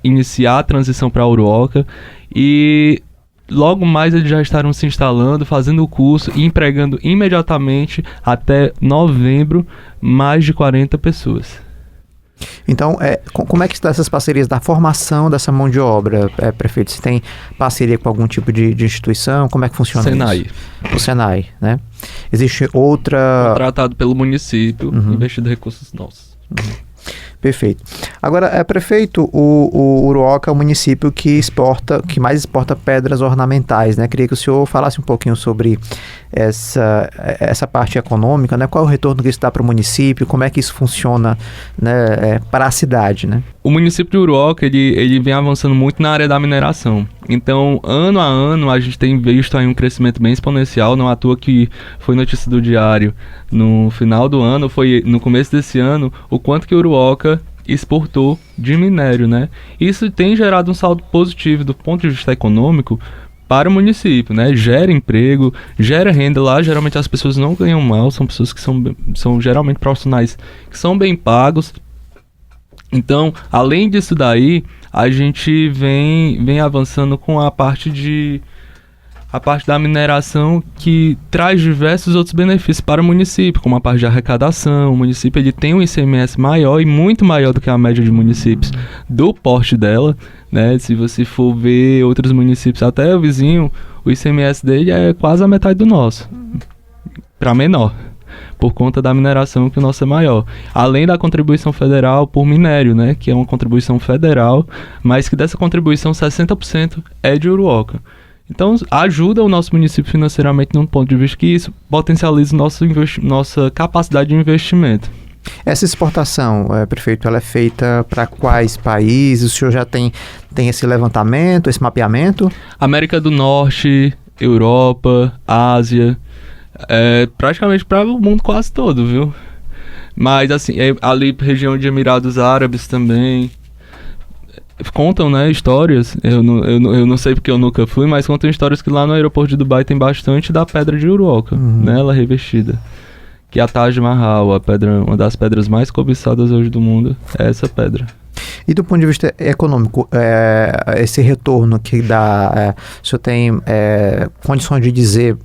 iniciar a transição para a Uruoca, e logo mais eles já estarão se instalando, fazendo o curso e empregando imediatamente, até novembro, mais de 40 pessoas. Então, como é que estão essas parcerias da formação dessa mão de obra, prefeito? Você tem parceria com algum tipo de instituição? Como é que funciona Senai. isso? O Senai, né? Existe outra... Contratado pelo município, investido recursos nossos. Perfeito. Agora, prefeito, o Uruoca é um município que mais exporta pedras ornamentais, né? Queria que o senhor falasse um pouquinho sobre essa parte econômica, né? Qual é o retorno que isso dá para o município, como é que isso funciona, né, para a cidade, né? O município de Uruoca, ele vem avançando muito na área da mineração. Então, ano a ano, a gente tem visto aí um crescimento bem exponencial. Não à toa que foi notícia do Diário no final do ano, foi no começo desse ano, o quanto que Uruoca exportou de minério, né? Isso tem gerado um saldo positivo do ponto de vista econômico para o município, né? Gera emprego, gera renda lá. Geralmente as pessoas não ganham mal, são pessoas que são geralmente profissionais que são bem pagos. Então, além disso daí, a gente vem avançando com a parte da mineração, que traz diversos outros benefícios para o município, como a parte de arrecadação. O município ele tem um ICMS maior e muito maior do que a média de municípios do porte dela, né? Se você for ver outros municípios, até o vizinho, o ICMS dele é quase a metade do nosso, para menor, por conta da mineração, que o nosso é maior. Além da contribuição federal por minério, né? Que é uma contribuição federal, mas que dessa contribuição 60% é de Uruoca. Então, ajuda o nosso município financeiramente num ponto de vista que isso potencializa nossa capacidade de investimento. Essa exportação, prefeito, ela é feita para quais países? O senhor já tem esse levantamento, esse mapeamento? América do Norte, Europa, Ásia, praticamente para o mundo quase todo, viu? Mas assim, ali região de Emirados Árabes também. Contam, né, histórias, eu não sei porque eu nunca fui, mas contam histórias que lá no aeroporto de Dubai tem bastante da pedra de Uruoca, né, ela revestida. Que é a Taj Mahal, uma das pedras mais cobiçadas hoje do mundo, é essa pedra. E do ponto de vista econômico, esse retorno que dá, o senhor tem condições de dizer,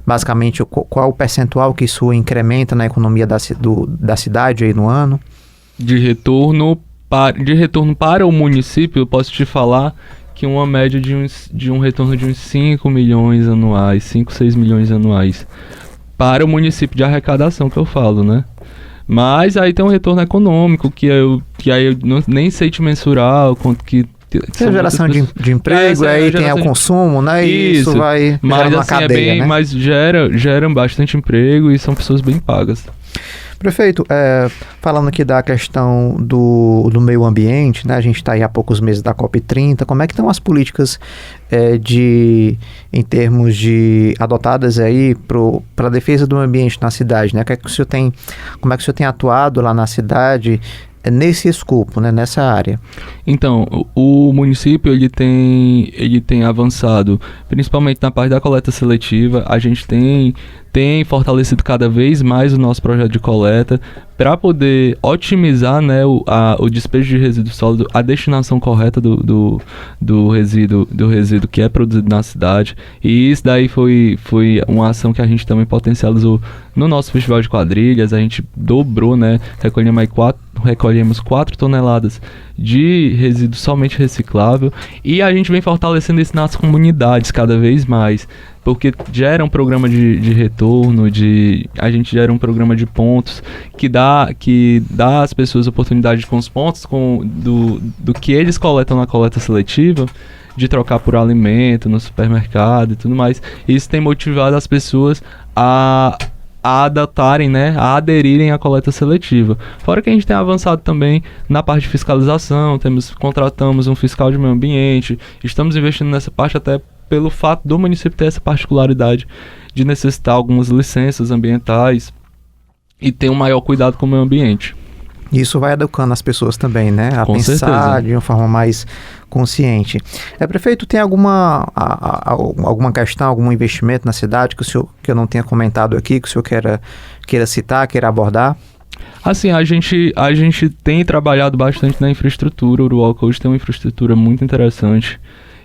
basicamente, qual o percentual que isso incrementa na economia da cidade aí no ano? De retorno para o município, eu posso te falar que uma média de um retorno de uns 5 milhões anuais, 5, 6 milhões anuais, para o município de arrecadação que eu falo, né? Mas aí tem um retorno econômico que aí eu nem sei te mensurar o quanto que... Tem a geração de emprego, aí tem o consumo, né? E isso vai mas uma assim, cadeia, né? Mas gera bastante emprego e são pessoas bem pagas. Prefeito, falando aqui da questão do meio ambiente, né? A gente está aí há poucos meses da COP30, como é que estão as políticas em termos de adotadas aí para a defesa do meio ambiente na cidade, né? Como é que o senhor tem atuado lá na cidade nesse escopo, né? Nessa área? Então, o município ele tem avançado, principalmente na parte da coleta seletiva. A gente tem fortalecido cada vez mais o nosso projeto de coleta para poder otimizar, né, o despejo de resíduo sólido, a destinação correta do resíduo que é produzido na cidade. E isso daí foi uma ação que a gente também potencializou no nosso festival de quadrilhas. A gente dobrou, né, recolhemos 4 toneladas de resíduo somente reciclável, e a gente vem fortalecendo isso nas comunidades cada vez mais, porque gera um programa de retorno, a gente gera um programa de pontos que dá às pessoas a oportunidade com os pontos do que eles coletam na coleta seletiva, de trocar por alimento no supermercado e tudo mais. Isso tem motivado as pessoas a adotarem, né, a aderirem à coleta seletiva. Fora que a gente tem avançado também na parte de fiscalização, contratamos um fiscal de meio ambiente, estamos investindo nessa parte até pelo fato do município ter essa particularidade de necessitar algumas licenças ambientais e ter um maior cuidado com o meio ambiente. Isso vai educando as pessoas também, né? A Com pensar certeza. de uma forma mais consciente. Prefeito, tem alguma questão, algum investimento na cidade que eu não tenha comentado aqui, que o senhor queira citar, queira abordar? Assim, a gente tem trabalhado bastante na infraestrutura. O Uruoca hoje tem uma infraestrutura muito interessante.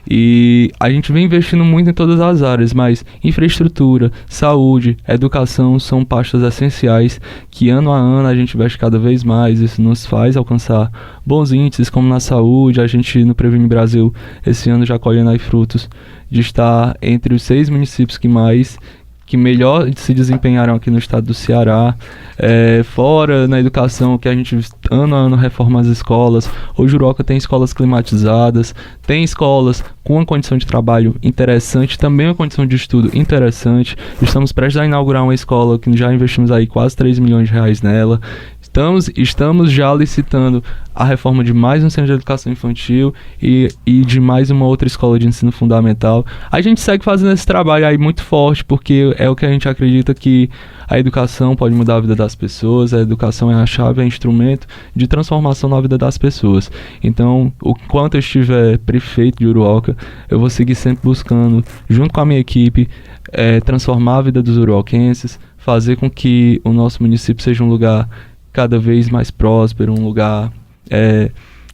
E a gente vem investindo muito em todas as áreas, mas infraestrutura, saúde, educação são pastas essenciais que ano a ano a gente investe cada vez mais. Isso nos faz alcançar bons índices, como na saúde. A gente no Previne Brasil esse ano já colhendo aí frutos de estar entre os 6 municípios que melhor se desempenharam aqui no estado do Ceará. Fora na educação, que a gente ano a ano reforma as escolas. Hoje o Uruoca tem escolas climatizadas, tem escolas com uma condição de trabalho interessante, também uma condição de estudo interessante. Estamos prestes a inaugurar uma escola que já investimos aí quase 3 milhões de reais nela. Estamos já licitando a reforma de mais um centro de educação infantil e de mais uma outra escola de ensino fundamental. A gente segue fazendo esse trabalho aí muito forte, porque é o que a gente acredita que a educação pode mudar a vida das pessoas, a educação é a chave, é instrumento de transformação na vida das pessoas. Então, enquanto eu estiver prefeito de Uruoca, eu vou seguir sempre buscando, junto com a minha equipe, transformar a vida dos uruoquenses, fazer com que o nosso município seja um lugar cada vez mais próspero, um lugar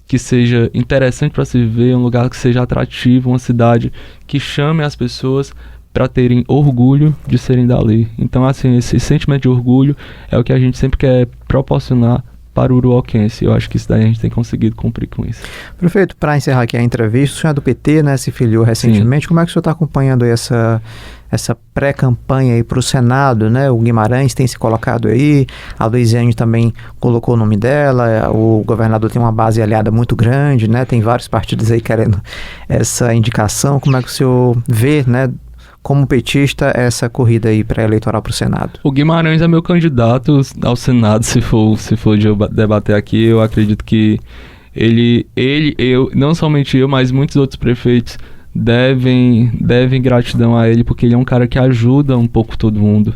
que seja interessante para se viver, um lugar que seja atrativo, uma cidade que chame as pessoas para terem orgulho de serem dali. Então, assim, esse sentimento de orgulho é o que a gente sempre quer proporcionar para o uruoquense. Eu acho que isso daí a gente tem conseguido cumprir com isso. Prefeito, para encerrar aqui a entrevista, o senhor é do PT, né? Se filiou recentemente. Sim. Como é que o senhor está acompanhando aí essa pré-campanha aí para o Senado, né? O Guimarães tem se colocado aí, a Luiziane também colocou o nome dela, o governador tem uma base aliada muito grande, né? Tem vários partidos aí querendo essa indicação. Como é que o senhor vê, né, como petista, essa corrida aí pré-eleitoral para o Senado? O Guimarães é meu candidato ao Senado, se for de eu debater aqui. Eu acredito que eu, não somente eu, mas muitos outros prefeitos devem gratidão a ele, porque ele é um cara que ajuda um pouco todo mundo.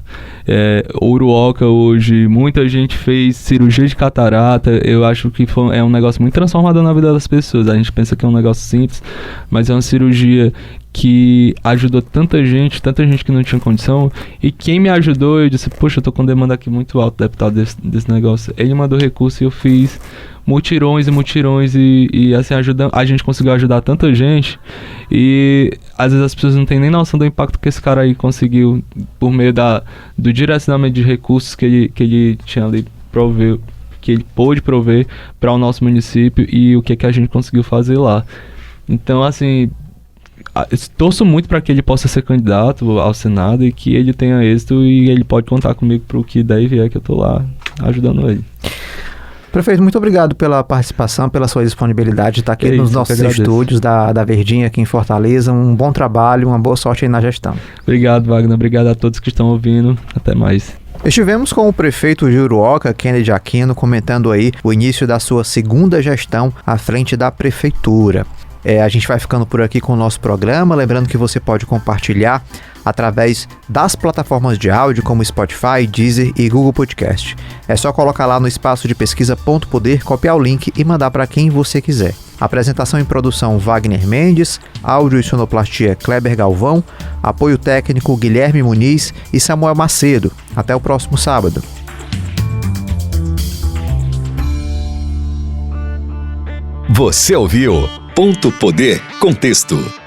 Uruoca hoje, muita gente fez cirurgia de catarata. Eu acho que é um negócio muito transformador na vida das pessoas. A gente pensa que é um negócio simples, mas é uma cirurgia que ajudou tanta gente que não tinha condição. E quem me ajudou, eu disse, poxa, eu tô com demanda aqui muito alta, deputado, desse negócio. Ele mandou recurso e eu fiz mutirões e assim, a gente conseguiu ajudar tanta gente. E às vezes as pessoas não têm nem noção do impacto que esse cara aí conseguiu por meio do direcionamento de recursos que ele tinha ali, que ele pôde prover para o nosso município e o que a gente conseguiu fazer lá. Então, assim, torço muito para que ele possa ser candidato ao Senado e que ele tenha êxito, e ele pode contar comigo para o que der e vier, que eu tô lá ajudando ele. Prefeito, muito obrigado pela participação, pela sua disponibilidade de estar aqui nos nossos estúdios da Verdinha aqui em Fortaleza. Um bom trabalho, uma boa sorte aí na gestão. Obrigado, Wagner. Obrigado a todos que estão ouvindo. Até mais. Estivemos com o prefeito de Uruoca, Kennedy Aquino, comentando aí o início da sua segunda gestão à frente da prefeitura. A gente vai ficando por aqui com o nosso programa, lembrando que você pode compartilhar através das plataformas de áudio como Spotify, Deezer e Google Podcast. É só colocar lá no espaço de pesquisa .poder, copiar o link e mandar para quem você quiser. Apresentação e produção Wagner Mendes, áudio e sonoplastia Kleber Galvão, apoio técnico Guilherme Muniz e Samuel Macedo. Até o próximo sábado. Você ouviu Ponto Poder Contexto.